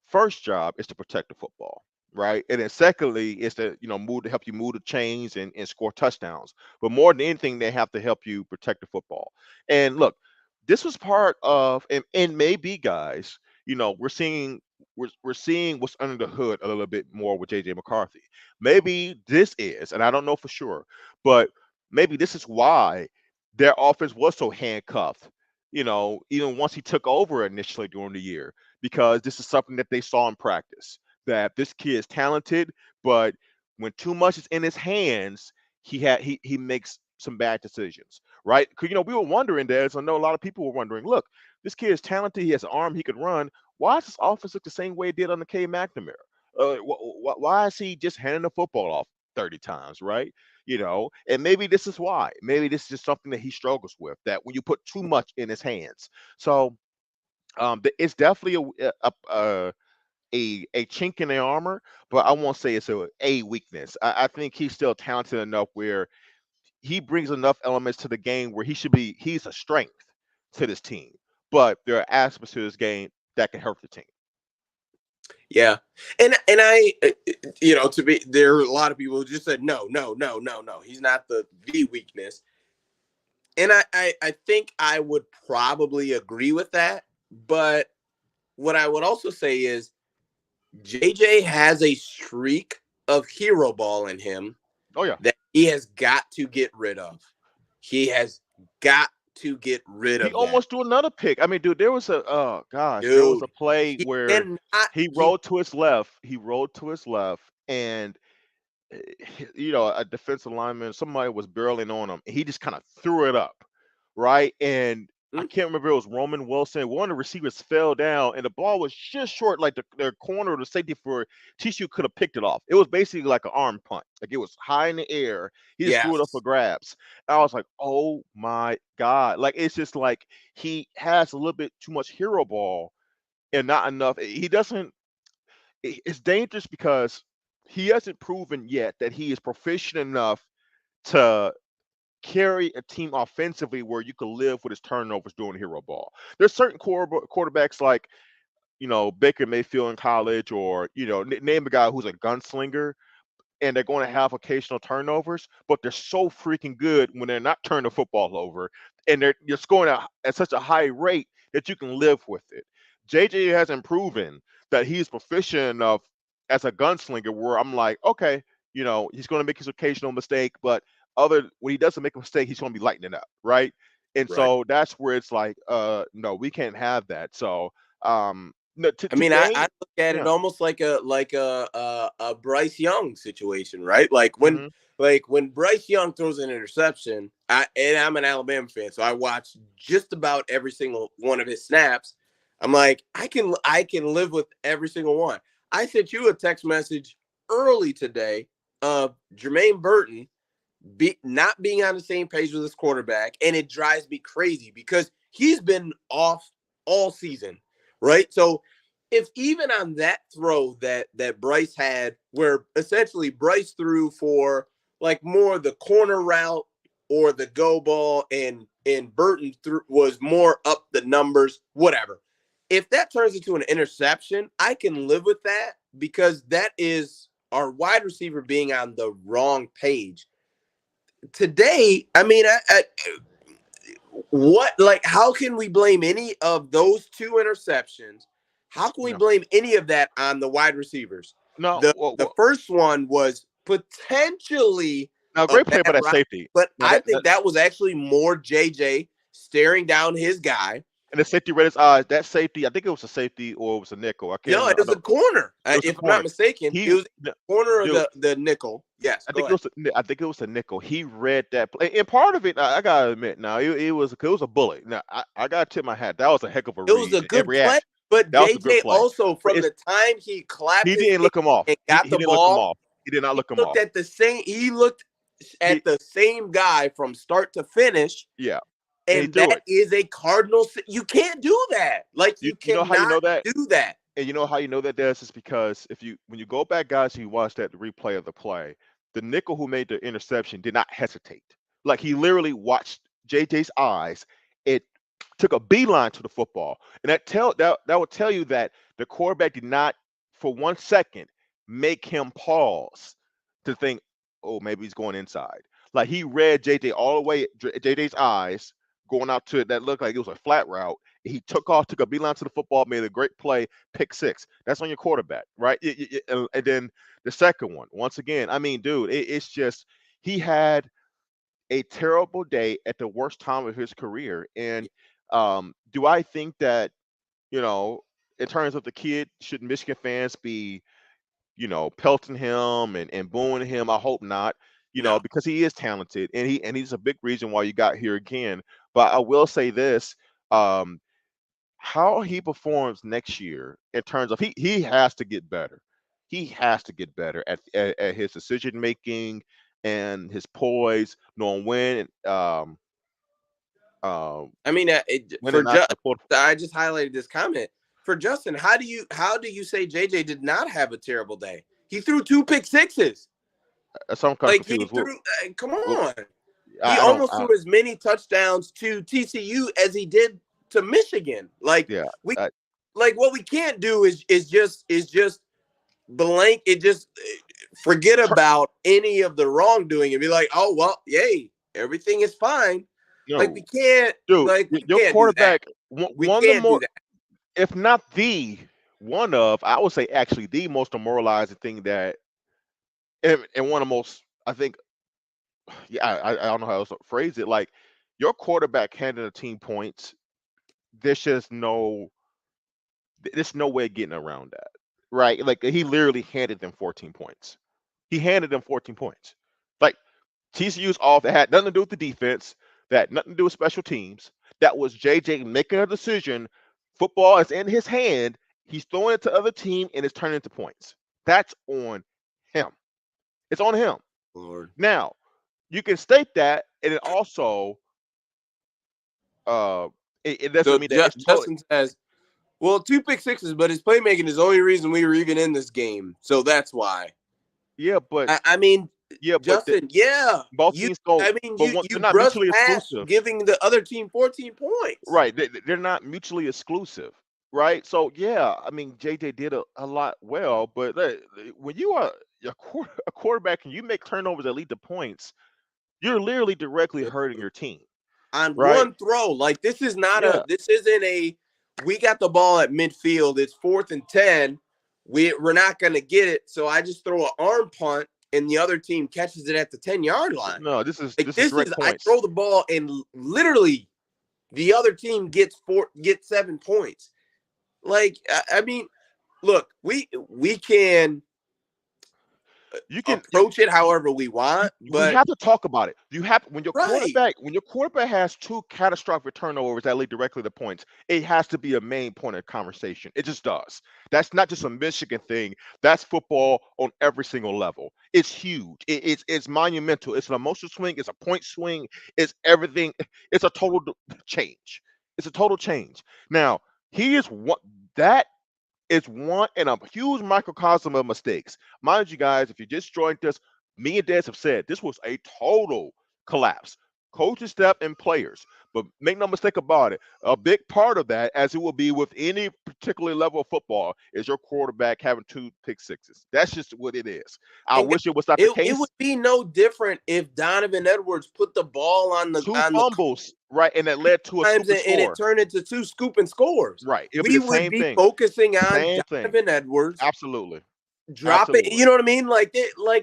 first job is to protect the football, right? And then secondly is to move to help you move the chains and score touchdowns. But more than anything, they have to help you protect the football. And look, this was part of and maybe guys, we're seeing what's under the hood a little bit more with JJ McCarthy. Maybe this is, and I don't know for sure, but maybe this is why their offense was so handcuffed. Even once he took over initially during the year, because this is something that they saw in practice. That this kid is talented, but when too much is in his hands, he makes some bad decisions, right? Because we were wondering, Des. I know a lot of people were wondering. Look, this kid is talented. He has an arm. He could run. Why does this offense look the same way it did under K. McNamara? Why is he just handing the football off 30 times, right? And maybe this is why. Maybe this is just something that he struggles with, that when you put too much in his hands. So it's definitely a chink in the armor, but I won't say it's a weakness. I think he's still talented enough where he brings enough elements to the game where he's a strength to this team. But there are aspects to this game that can hurt the team. Yeah, and I, to be there are a lot of people who just said no, he's not the weakness, and I think I would probably agree with that. But what I would also say is JJ has a streak of hero ball in him Oh yeah. that he has got to get rid of. He has got to get rid He of that, almost threw another pick. I mean, dude, there was there was a dude. play He where cannot. he He rolled to his left. He rolled to his left, and a defensive lineman, somebody was barreling on him. He just kind of threw it up, right? And I mm, can't remember if it was Roman Wilson. One of the receivers fell down, and the ball was just short, like the corner of the safety for TCU could have picked it off. It was basically like an arm punt, like it was high in the air. He just threw it up yes. for grabs. And I was like, oh my god! Like it's just like he has a little bit too much hero ball and not enough. He doesn't. It's dangerous because he hasn't proven yet that he is proficient enough to carry a team offensively where you can live with his turnovers during hero ball. There's certain quarterbacks like Baker Mayfield in college, or name a guy who's a gunslinger, and they're going to have occasional turnovers, but they're so freaking good when they're not turning the football over, and you're scoring at such a high rate that you can live with it. JJ hasn't proven that he's proficient enough as a gunslinger where I'm like, okay, he's going to make his occasional mistake, but when he doesn't make a mistake, he's going to be lighting it up, right? And Right. so that's where it's like, no, we can't have that. So, no, I mean, I today, look at it yeah. almost like a Bryce Young situation, right? Hmm. Like when Bryce Young throws an interception, and I'm an Alabama fan, so I watch just about every single one of his snaps. I'm like, I can live with every single one. I sent you a text message early today of Jermaine Burton not being on the same page with his quarterback, and it drives me crazy because he's been off all season, right? So if even on that throw that Bryce had, where essentially Bryce threw for like more the corner route or the go ball, and Burton was more up the numbers, whatever. If that turns into an interception, I can live with that because that is our wide receiver being on the wrong page today. I mean, how can we blame any of those two interceptions? How can we No, blame any of that on the wide receivers? no. The first one was potentially Now, a great play by bad that route, safety. but Now I that think that was actually more JJ staring down his guy. and the safety read his eyes. That safety, I think it was a safety or it was a nickel. I can't No, it remember. I was a don't, corner. it was a If I'm not corner. mistaken, He, it was no, the corner of dude, the nickel. Yes, I go think it ahead. was. I think it was a nickel. He read that play, and part of it, I gotta admit, now it was a bullet. Now I gotta tip my hat. That was a heck of a It was read a and good play, reaction. but That was a good JJ play. also But from the time he clapped he his didn't hand look him off. and He got he the didn't look him ball, off. He did not he look him looked off. at the same. He looked He at the same guy from start to finish, yeah, and he and threw that it. is a Cardinal. You can't do that. Like you You know how you cannot know that? do that. And you know how you know that, Des, is because when you go back, guys, and you watch that replay of the play, the nickel who made the interception did not hesitate. Like he literally watched JJ's eyes. It took a beeline to the football, and that would tell you that the quarterback did not, for 1 second, make him pause to think, oh, maybe he's going inside. Like he read JJ all the way, JJ's eyes going out to it that looked like it was a flat route. He took off, took a beeline to the football, made a great play, pick six. That's on your quarterback, right? And then the second one, once again, I mean, dude, it's just he had a terrible day at the worst time of his career. And do I think that, you know, in terms of the kid, should Michigan fans be, pelting him and booing him? I hope not, No, because he is talented and he's a big reason why you got here again. But I will say this. Um, how he performs next year in terms of he has to get better. He has to get better at his decision making and his poise, knowing I mean when and not to pull. I just highlighted this comment for Justin. How do you say JJ did not have a terrible day? He threw two pick sixes. So I'm kind of Like he confused. threw. Come What, on. He I don't. almost threw as many touchdowns to TCU as he did to Michigan. Like Yeah. we, I, like what we can't do is just blank. It just forget tur- about any of the wrongdoing and be like, oh well, yay, everything is fine. Like no, we can't. dude, Like we your can't do that. quarterback, We one of the can't do more, that. if not the one of, I would say actually the most demoralizing thing that, and one of the most, I think, yeah, I don't know how else to phrase it. Like your quarterback handing a team points, there's just there's no way of getting around that, right? Like he literally handed them 14 points. He handed them 14 points. Like TCU's off. That had nothing to do with the defense. That had nothing to do with special teams. That was JJ making a decision. Football is in his hand. He's throwing it to other team and it's turning into points. That's on him. It's on him. Lord. Now, you can state that, and it also uh it doesn't So mean that it's totally. Justin says, well, two pick sixes, but his playmaking is the only reason we were even in this game. So that's why. Yeah, but I mean, yeah, but Justin, yeah. both teams don't. But You they're not brush mutually past exclusive. giving the other team 14 points. Right. They're not mutually exclusive. Right. So yeah, I mean JJ did a lot well, but when you are a quarterback and you make turnovers that lead to points, you're literally directly hurting your team. On Right. one throw. Like Yeah. this isn't a we got the ball at midfield. It's 4th and 10. We're not gonna get it. So I just throw an arm punt and the other team catches it at the 10-yard line. No, this is Like this is direct I points. throw the ball and literally the other team gets 7 points. Like I mean, look, we can You can approach it however we want, we but have to talk about it. You have right. when your quarterback has two catastrophic turnovers that lead directly to points, it has to be a main point of conversation. It just does. That's not just a Michigan thing. That's football on every single level. It's huge. It's monumental. It's an emotional swing. It's a point swing. It's everything. It's a total change. It's a total change. Now he is what that is one in a huge microcosm of mistakes. Mind you, guys, if you just joined us, me and Des have said this was a total collapse. Coaching staff and players. But make no mistake about it, a big part of that, as it will be with any particular level of football is your quarterback having 2 pick sixes. That's just what it is. I And wish it was not the it would case. be no different if Donovan Edwards put the ball on the Two fumbles, right, and that led to a times scoop and and it score. turned into 2 scoop and scores. Right, it'll be We the would same be thing. focusing on Same thing. Donovan Edwards Absolutely, dropping. absolutely. You know what I mean? Like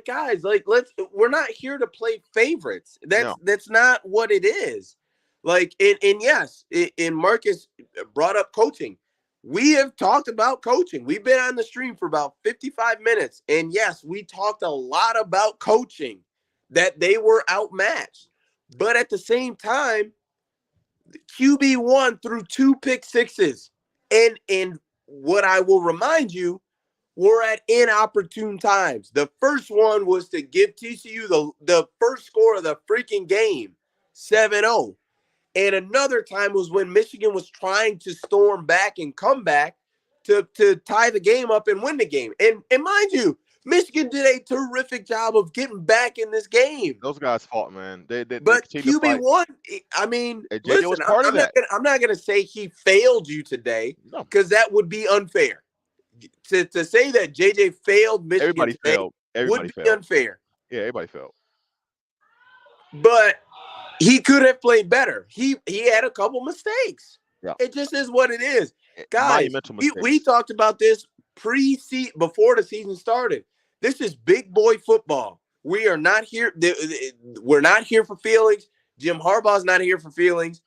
guys, like we're not here to play favorites. No, That's not what it is. Like and yes, and Marcus brought up coaching. We have talked about coaching. We've been on the stream for about 55 minutes. And yes, we talked a lot about coaching, that they were outmatched. But at the same time, QB1 threw 2 pick sixes. And what I will remind you, were at inopportune times. The first one was to give TCU the first score of the freaking game, 7-0. And another time was when Michigan was trying to storm back and come back to tie the game up and win the game. And mind you, Michigan did a terrific job of getting back in this game. those guys fought, man. They But continue to fight. QB1, I mean, And JJ was listen, part of that. I'm not gonna say he failed you today, No, because that would be unfair. To say that JJ failed Michigan everybody today failed. would Everybody be failed. unfair. Yeah, everybody failed. But he could have played better. He had a couple mistakes. Yeah, It just is what it is. Guys, monumental we mistakes. talked about this before the season started. This is big boy football. We are not here. We're not here for feelings. Jim Harbaugh's not here for feelings.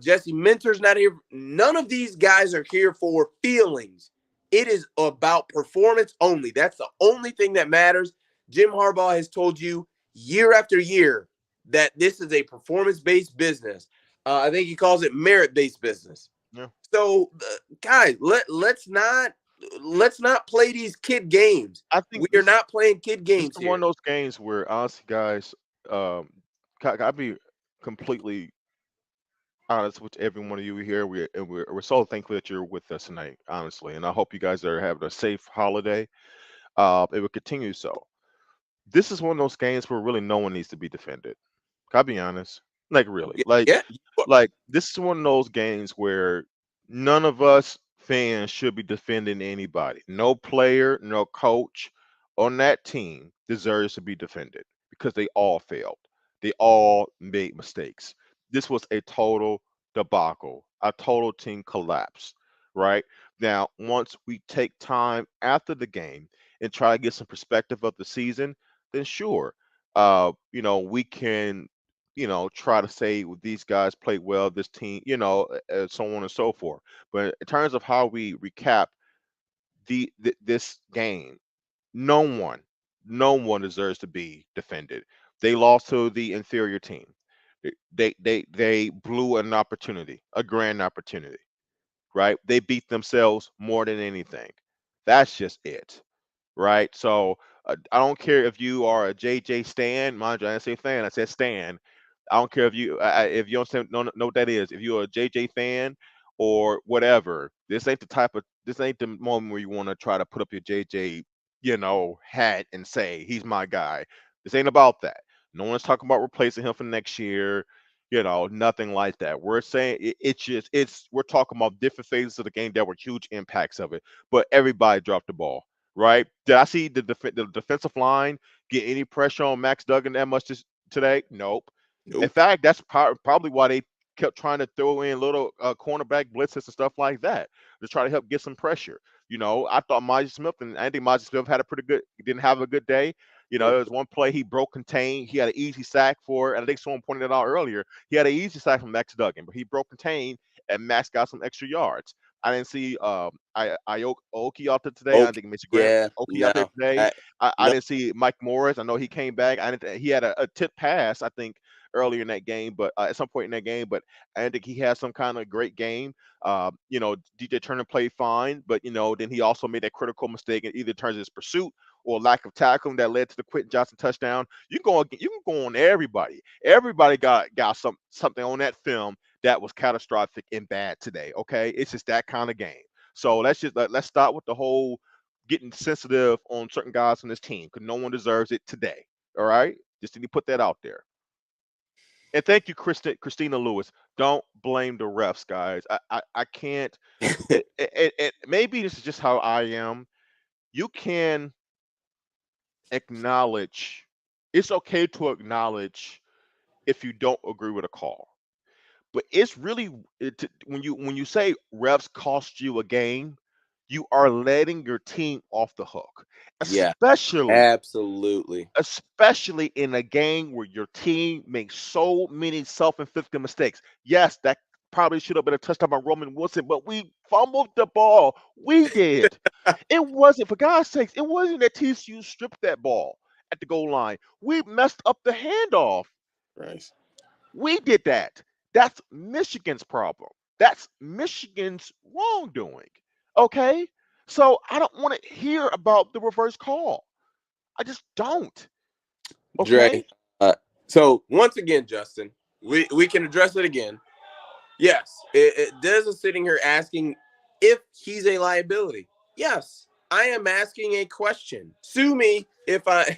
Jesse Minter's not here. None of these guys are here for feelings. It is about performance only. That's the only thing that matters. Jim Harbaugh has told you year after year that this is a performance-based business. I think he calls it merit-based business. Yeah. So, guys, let's not play these kid games. I We think are not playing kid this games is one here. of those games where honestly, guys, I'd be completely honest with every one of you here. We're so thankful that you're with us tonight, honestly, and I hope you guys are having a safe holiday. It will continue so. This is one of those games where really no one needs to be defended. Can I be honest? Like really, Yeah. like this is one of those games where none of us fans should be defending anybody. No player, no coach on that team deserves to be defended because they all failed. They all made mistakes. This was a total debacle, a total team collapse. Right now, once we take time after the game and try to get some perspective of the season, then sure, we can try to say, well, these guys played well, this team, so on and so forth. But in terms of how we recap this game, no one, no one deserves to be defended. They lost to the inferior team. They blew an opportunity, a grand opportunity, right? They beat themselves more than anything. That's just it, right? So I don't care if you are a JJ Stan, mind you, I didn't say fan, I said Stan. I don't care if you don't know what that is. If you're a JJ fan or whatever, this ain't the moment where you want to try to put up your JJ, hat and say he's my guy. This ain't about that. No one's talking about replacing him for next year. Nothing like that. We're saying we're talking about different phases of the game that were huge impacts of it. But everybody dropped the ball, right? Did I see the defensive line get any pressure on Max Duggan that much today? Nope. In Nope. fact, that's probably why they kept trying to throw in little cornerback blitzes and stuff like that to try to help get some pressure. I thought Mozzie Smith, and I think Mozzie Smith had a pretty good, didn't have a good day. There was one play he broke contain. He had an easy sack for, and I think someone pointed it out earlier. He had an easy sack from Max Duggan, but he broke contain, and Max got some extra yards. I didn't see Oki out there today. I Okay. didn't think Mitch Grant Yeah. Oki out there No. today. I No. didn't see Mike Morris. I know he came back. He had a tip pass, I think, earlier in that game, but at some point in that game, but I didn't think he had some kind of great game. DJ Turner played fine, but then he also made that critical mistake in either terms of his pursuit or lack of tackling that led to the Quentin Johnson touchdown. You can go on everybody. Everybody got something on that film that was catastrophic and bad today. Okay, it's just that kind of game. So let's start with the whole getting sensitive on certain guys on this team because no one deserves it today. All right, just need to put that out there. And thank you, Christina Lewis. Don't blame the refs, guys. I can't. Maybe this is just how I am. You can acknowledge. It's okay to acknowledge if you don't agree with a call. But it's really when you say refs cost you a game, you are letting your team off the hook, Yeah, especially absolutely. especially in a game where your team makes so many self-inflicted mistakes. Yes, that probably should have been a touchdown by Roman Wilson, but we fumbled the ball. We did. It wasn't, for God's sakes, it wasn't that TCU stripped that ball at the goal line. We messed up the handoff. Right. We did that. That's Michigan's problem. That's Michigan's wrongdoing. Okay? So I don't want to hear about the reverse call. I just don't. Dre. Okay? So once again, Justin, we can address it again. Yes, Des is sitting here asking if he's a liability. Yes, I am asking a question. Sue me if I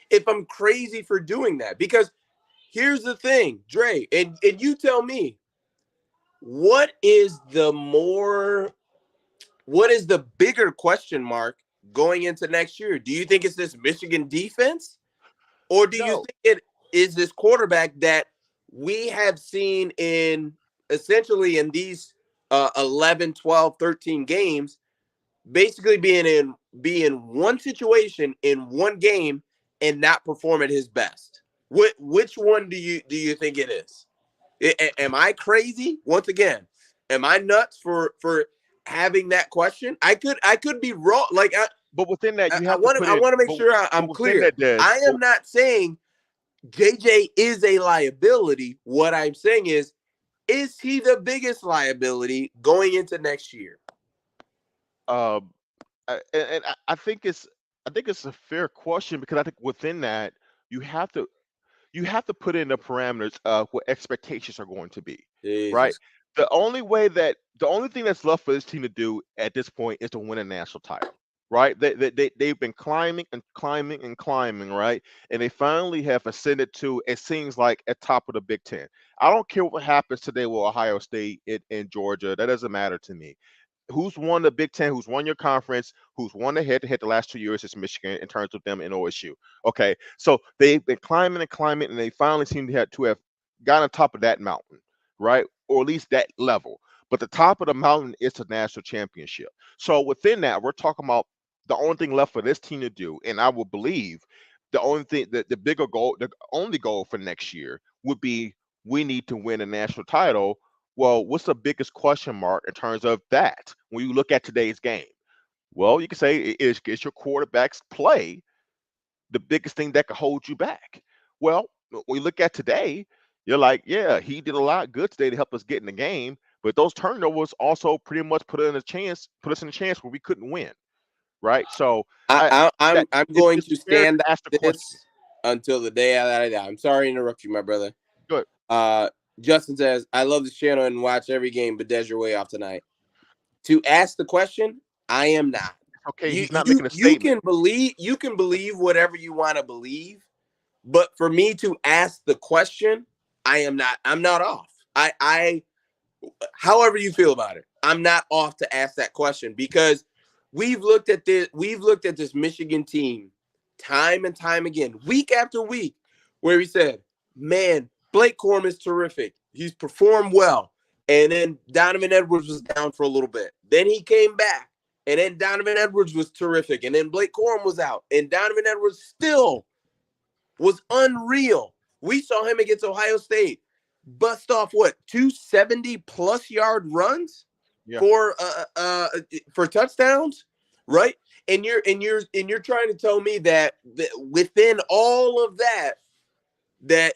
if I'm crazy for doing that. Because here's the thing, Dre, and you tell me, what is the bigger question mark going into next year? Do you think it's this Michigan defense? Or do you No. think it is this quarterback that we have seen in essentially in these 11, 12, 13 games, basically being one situation in one game and not perform at his best? Which one do you think it is? Am I crazy? Once again, am I nuts for having that question? I could be wrong. Like But within that, you I have to want to put I in, want to make but, sure but I'm within clear. that, Des, I am not saying JJ is a liability. What I'm saying is he the biggest liability going into next year? um, I think it's a fair question because I think within that you have to put in the parameters of what expectations are going to be, right? Jesus. The only thing that's left for this team to do at this point is to win a national title, right? They've been climbing and climbing and climbing, right? And they finally have ascended to, it seems like, at top of the Big Ten. I don't care what happens today with Ohio State and Georgia. That doesn't matter to me. Who's won the Big Ten, who's won your conference, who's won the head-to-head the last 2 years is Michigan in terms of them and OSU. Okay, so they've been climbing and climbing, and they finally seem to have gotten on top of that mountain, right? Or at least that level. But the top of the mountain is the national championship. So within that, we're talking about the only thing left for this team to do, and I will believe the only thing that the bigger goal, the only goal for next year would be we need to win a national title. Well, what's the biggest question mark in terms of that when you look at today's game? Well, you can say is your quarterback's play the biggest thing that could hold you back? Well, when you look at today, you're like, yeah, he did a lot good today to help us get in the game, but those turnovers also pretty much put us in a chance where we couldn't win, right? So I, I I that I'm going it's to fair stand to ask the on question. this until the day I die. I'm sorry to interrupt you, my brother. Good. Uh, Justin says, I love this channel and watch every game, but Des, you're way off tonight. To ask the question, I am not. Okay, You he's not you making a you statement. can believe whatever you want to believe, but for me to ask the question, I am not. I'm not off. I however you feel about it, I'm not off to ask that question because we've looked at this Michigan team time and time again, week after week, where we said, man, Blake Corum is terrific. He's performed well. And then Donovan Edwards was down for a little bit. Then he came back. And then Donovan Edwards was terrific. And then Blake Corum was out. And Donovan Edwards still was unreal. We saw him against Ohio State bust off what 270 plus yard runs Yeah. for touchdowns, right? And you're trying to tell me that within all of that that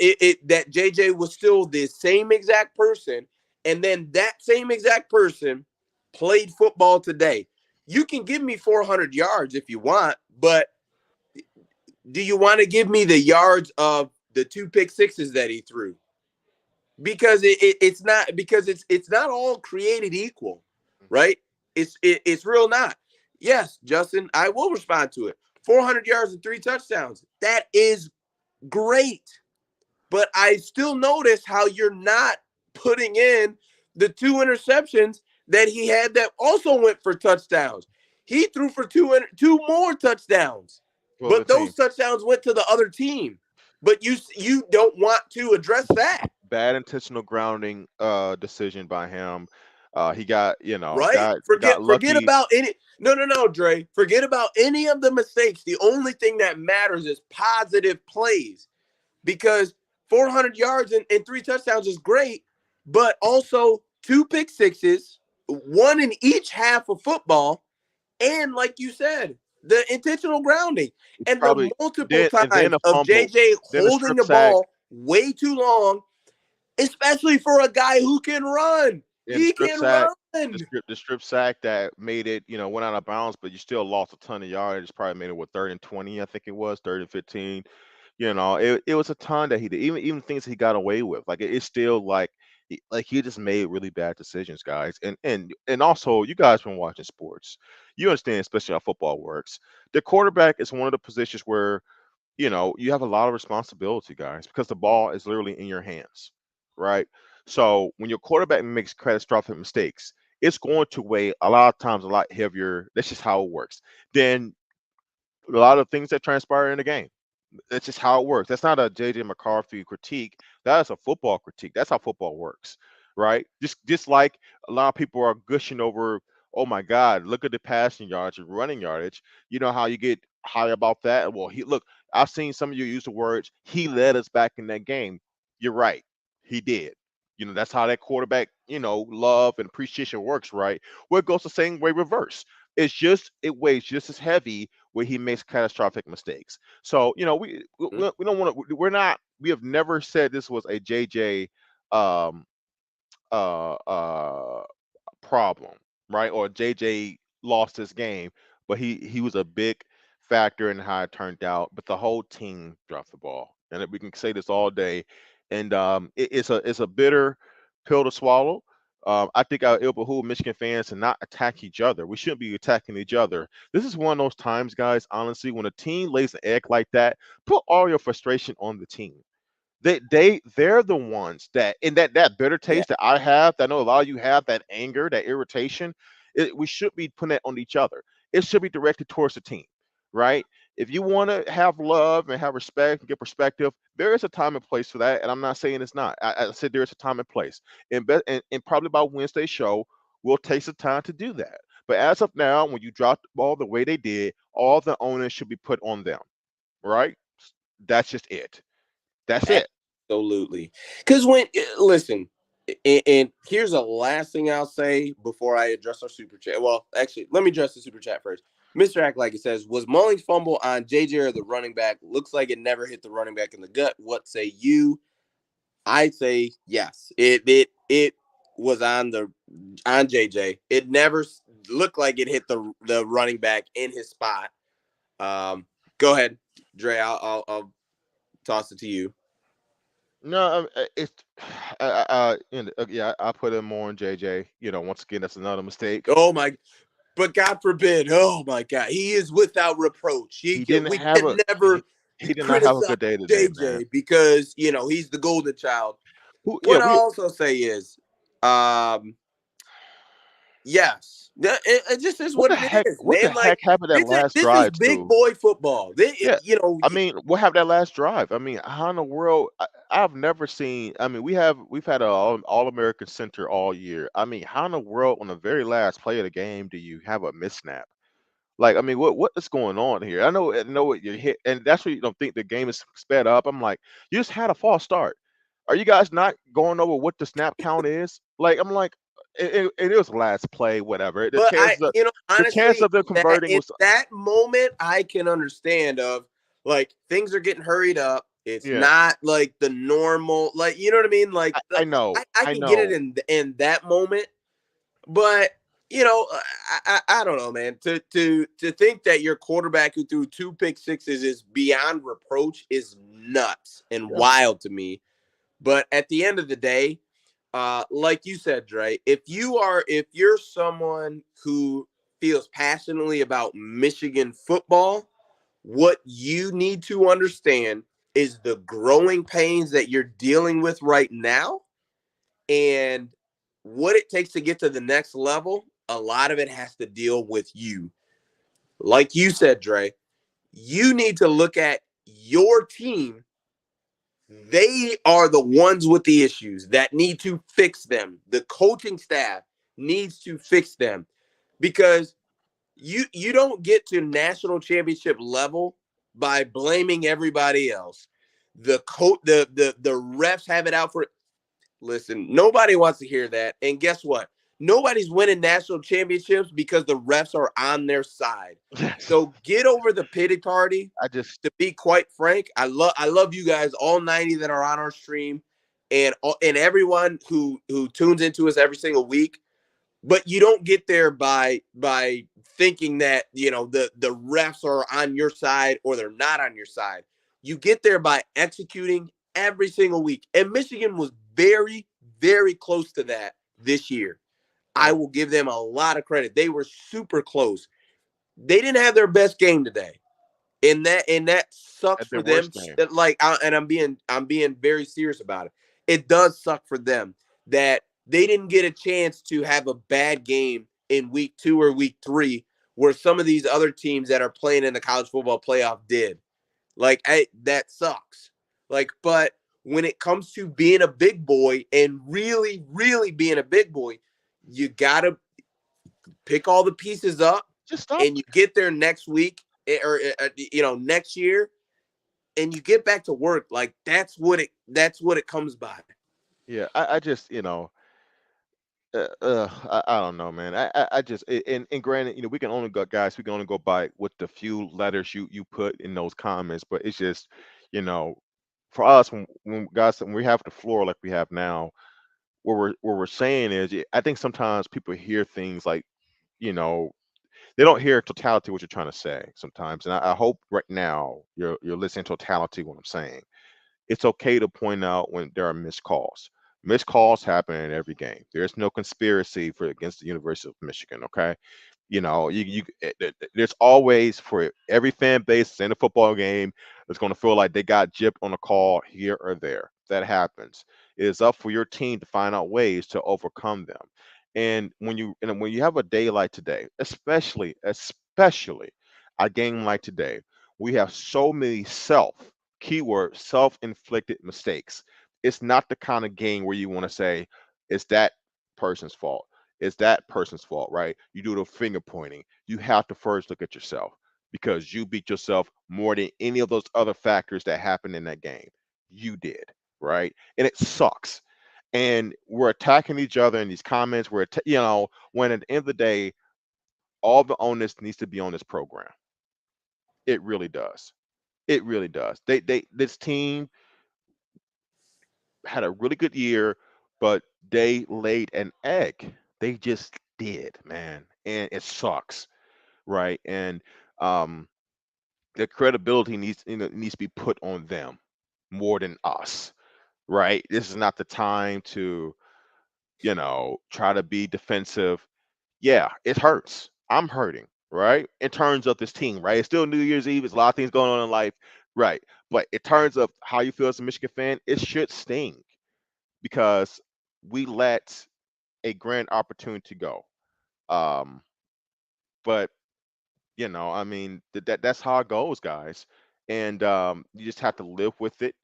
JJ was still the same exact person, and then that same exact person played football today. You can give me 400 yards if you want, but do you want to give me the yards of the two pick sixes that he threw? Because it's not all created equal, right? It's real not. Yes, Justin, I will respond to it. 400 yards and 3 touchdowns. That is great. but I still notice how you're not putting in the 2 interceptions that he had that also went for touchdowns. He threw for two more touchdowns, for the but team. those touchdowns went to the other team. But you don't want to address that, Bad intentional grounding decision by him. He got, right? got Forget lucky. about any. No, Dre. Forget about any of the mistakes. The only thing that matters is positive plays, because 400 yards and 3 touchdowns is great, but also 2 pick sixes, one in each half of football, and like you said, the intentional grounding and the Probably multiple then times a of fumble, JJ then a holding strip the sack, ball way too long, especially for a guy who can run. and the He strip can sack, run. the strip sack that made it, went out of bounds, but you still lost a ton of yards. Probably made it what, 3rd and 20, I think it was 3rd and 15. It was a ton that he did. Even things he got away with, like it's still like he just made really bad decisions, guys. And also, you guys been watching sports, you understand, especially how football works. The quarterback is one of the positions where you have a lot of responsibility, guys, because the ball is literally in your hands, right? So when your quarterback makes catastrophic mistakes, it's going to weigh a lot of times a lot heavier. That's just how it works. Then a lot of things that transpire in the game. That's just how it works. That's not a JJ McCarthy critique. That is a football critique. That's how football works, right? Just like a lot of people are gushing over, oh my God, look at the passing yards and running yardage. You know how you get high about that? Well, I've seen some of you use the words, he led us back in that game. You're right. He did. That's how that quarterback, love and appreciation works, right? Well, it goes the same way reverse. It weighs just as heavy where he makes catastrophic mistakes. So we don't want to. We have never said this was a JJ um, uh, uh, problem, right? Or JJ lost his game, but he was a big factor in how it turned out. But the whole team dropped the ball, and we can say this all day. And it's a bitter pill to swallow. I think it'll behoove Michigan fans to not attack each other. We shouldn't be attacking each other. This is one of those times, guys. Honestly, when a team lays an egg like that, put all your frustration on the team. They're the ones that, in that bitter Yeah. taste that I have, that I know a lot of you have, that anger, that irritation. We should be putting that on each other. It should be directed towards the team, right? If you want to have love and have respect and get perspective, there is a time and place for that. And I'm not saying it's not. I said there is a time and place. And probably by Wednesday's show, we'll take some time to do that. But as of now, when you drop the ball the way they did, all the onus should be put on them, right? That's just it. That's it. Absolutely. Because listen, and here's the last thing I'll say before I address our super chat. Well, actually, let me address the super chat first. Mr. Act Like It says, was Mulling's fumble on JJ or the running back? Looks like it never hit the running back in the gut. What say you? I say yes. It was on JJ. It never looked like it hit the running back in his spot. Go ahead, Dre. I'll toss it to you. No, it's yeah. I put him more on JJ. Once again, that's another mistake. Oh my! But God forbid, oh my God, he is without reproach. He didn't We have can a never he did not have a criticize good day today, man. JJ because he's the golden child. Who? Yeah, What I also say is, um, yes, it just is what what the it heck? is, What the man. Like heck happened that last this is drive big too? boy football. Yeah, I mean, what happened that last drive? I mean, how in the world? I've never seen. I mean, we've had a all American center all year. I mean, how in the world on the very last play of the game do you have a missnap? Like, I mean, what is going on here? I know what you hit, and that's where you don't think the game is sped up. I'm like, you just had a false start. Are you guys not going over what the snap count is? Like, I'm like, it was last play, whatever. The But chance of the chance honestly, of them that converting in was, that moment, I can understand of like things are getting hurried up. It's yeah. not like the normal, like you know what I mean. Like I know, I I can get it know. in that moment, but I don't know, man. To think that your quarterback who threw 2 pick sixes is beyond reproach is nuts and Yeah, wild to me. But at the end of the day, like you said, Dre, if you're someone who feels passionately about Michigan football, what you need to understand is the growing pains that you're dealing with right now and what it takes to get to the next level. A lot of it has to deal with you. Like you said, Dre, you need to look at your team. They are the ones with the issues that need to fix them. The coaching staff needs to fix them because you don't get to national championship level by blaming everybody else. The refs have it out for. Listen, nobody wants to hear that. And guess what? Nobody's winning national championships because the refs are on their side. Yes. So get over the pity party. I just To be quite frank, I love you guys, all 90 that are on our stream, and everyone who tunes into us every single week. But you don't get there by thinking that the refs are on your side or they're not on your side. You get there by executing every single week, and Michigan was very, very close to that this year. I well will give them a lot of credit. They were super close. They didn't have their best game today, and that sucks at for their them. worst game. And I'm being very serious about it. It does suck for them that they didn't get a chance to have a bad game in week 2 or week 3, where some of these other teams that are playing in the college football playoff did. That sucks. But when it comes to being a big boy and really, really being a big boy, you gotta pick all the pieces up, Just stop. and you get there next week, or next year, and you get back to work. That's what it comes by. Yeah, I just I don't know, man. I just and granted, we can only go, guys. We can only go by what the few letters you put in those comments, but it's just, you know, for us when guys when we have the floor like we have now, what we're saying is, I think sometimes people hear things like, you know, they don't hear totality what you're trying to say sometimes, and I hope right now you're listening to totality what I'm saying. It's okay to point out when there are missed calls. Missed calls happen in every game. There's no conspiracy for against the University of Michigan. Okay, there's always for every fan base in a football game that's going to feel like they got gypped on a call here or there. That happens. It is up for your team to find out ways to overcome them. And when you have a day like today, especially a game like today, we have so many keyword self-inflicted mistakes. It's not the kind of game where you want to say it's that person's fault. It's that person's fault, right? You do the finger pointing. You have to first look at yourself because you beat yourself more than any of those other factors that happened in that game. You did, right? And it sucks. And we're attacking each other in these comments. When at the end of the day, all the onus needs to be on this program. It really does. It really does. This team had a really good year, but they laid an egg. They just did, man, and it sucks, right? And um, the credibility needs to be put on them more than us, right? This is not the time to try to be defensive. Yeah, it hurts. I'm hurting, right? In terms of this team, right? It's still New Year's Eve. There's a lot of things going on in life, right? But in terms of how you feel as a Michigan fan, it should sting because we let a grand opportunity go. Um, but I mean, that's how it goes, guys, and you just have to live with it.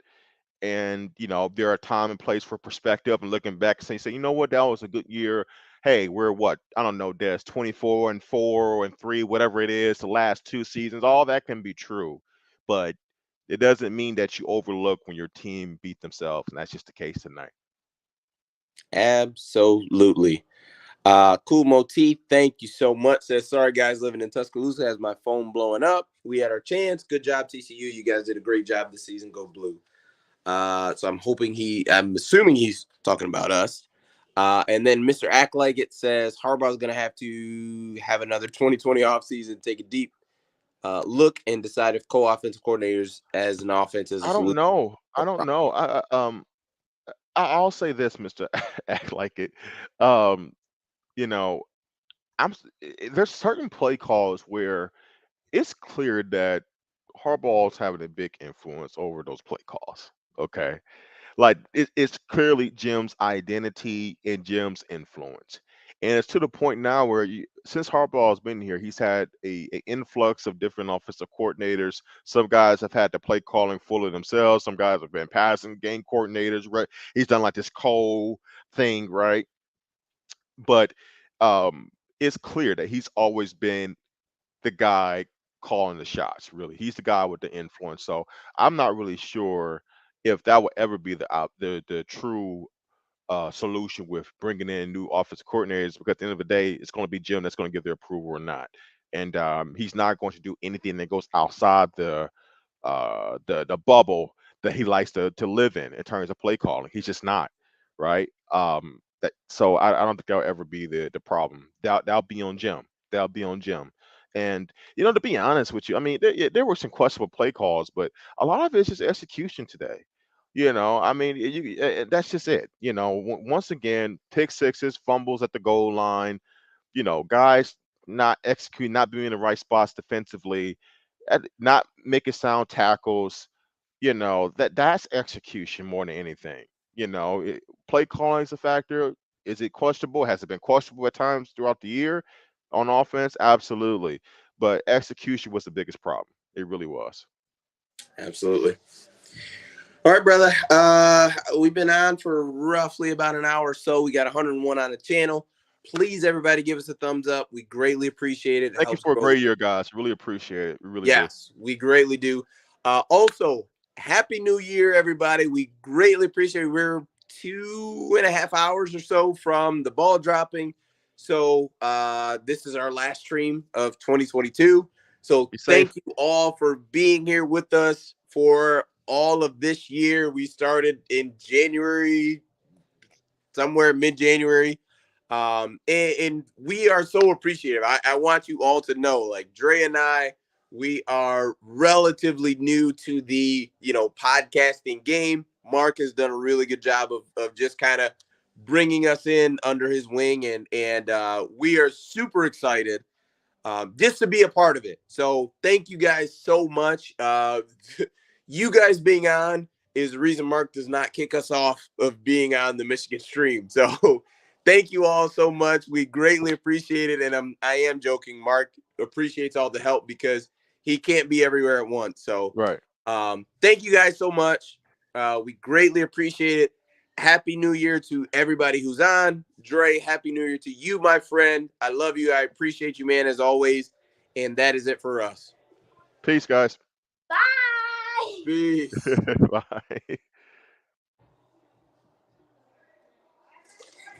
And there are time and place for perspective and looking back and say, you know what, that was a good year. Hey, we're what, I don't know, Des, 24-4 and 3, whatever it is, the last 2 seasons. All that can be true, but it doesn't mean that you overlook when your team beat themselves, and that's just the case tonight. Absolutely. Cool Motif, thank you so much. Says, sorry guys, living in Tuscaloosa has my phone blowing up. We had our chance. Good job, TCU. You guys did a great job this season. Go blue. So I'm assuming he's talking about us. And then Mr. Act Like It says Harbaugh's going to have to have another 2020 offseason, take a deep look, and decide if co-offensive coordinators as an offense is a I don't solution. know. I don't know. I'll say this, Mister Act Like It. Um, you know, there's certain play calls where it's clear that Harbaugh's having a big influence over those play calls. Okay, like it's clearly Jim's identity and Jim's influence, and it's to the point now where since Harbaugh's been here, he's had a influx of different offensive coordinators. Some guys have had the play calling fully themselves. Some guys have been passing game coordinators. Right, he's done like this Cole thing, right? But um, it's clear that he's always been the guy calling the shots. Really, he's the guy with the influence. So I'm not really sure if that will ever be the true solution with bringing in new offensive coordinators. Because at the end of the day, it's going to be Jim that's going to give their approval or not, and he's not going to do anything that goes outside the bubble that he likes to live in terms of play calling. He's just not right. So I don't think that'll ever be the problem. That'll be on Jim. That'll be on Jim. And to be honest with you, I mean, there were some questionable play calls, but a lot of it's just execution today. I mean, that's just it. Once again, pick sixes, fumbles at the goal line. Guys not executing, not being in the right spots defensively, not making sound tackles. That's execution more than anything. Play calling is a factor. Is it questionable? Has it been questionable at times throughout the year on offense? Absolutely. But execution was the biggest problem. It really was. Absolutely. All right, brother. We've been on for roughly about an hour or so. We got 101 on the channel. Please, everybody, give us a thumbs up. We greatly appreciate it. Thank you for a great year, guys. Really appreciate it. We really do. Yes, we greatly do. Also, Happy New Year, everybody. We greatly appreciate it. We're 2.5 hours or so from the ball dropping. So this is our last stream of 2022. So thank you all for being here with us for all of this year. We started in January, somewhere mid-January. And we are so appreciative. I want you all to know, like Dre and I, we are relatively new to the, podcasting game. Mark has done a really good job of just kind of bringing us in under his wing. And we are super excited just to be a part of it. So thank you guys so much. You guys being on is the reason Mark does not kick us off of being on the Michigan stream. So thank you all so much. We greatly appreciate it. And I am joking. Mark appreciates all the help because he can't be everywhere at once. So right. Thank you guys so much. We greatly appreciate it. Happy New Year to everybody who's on. Dre, Happy New Year to you, my friend. I love you. I appreciate you, man, as always. And that is it for us. Peace, guys. Bye. Peace. Bye.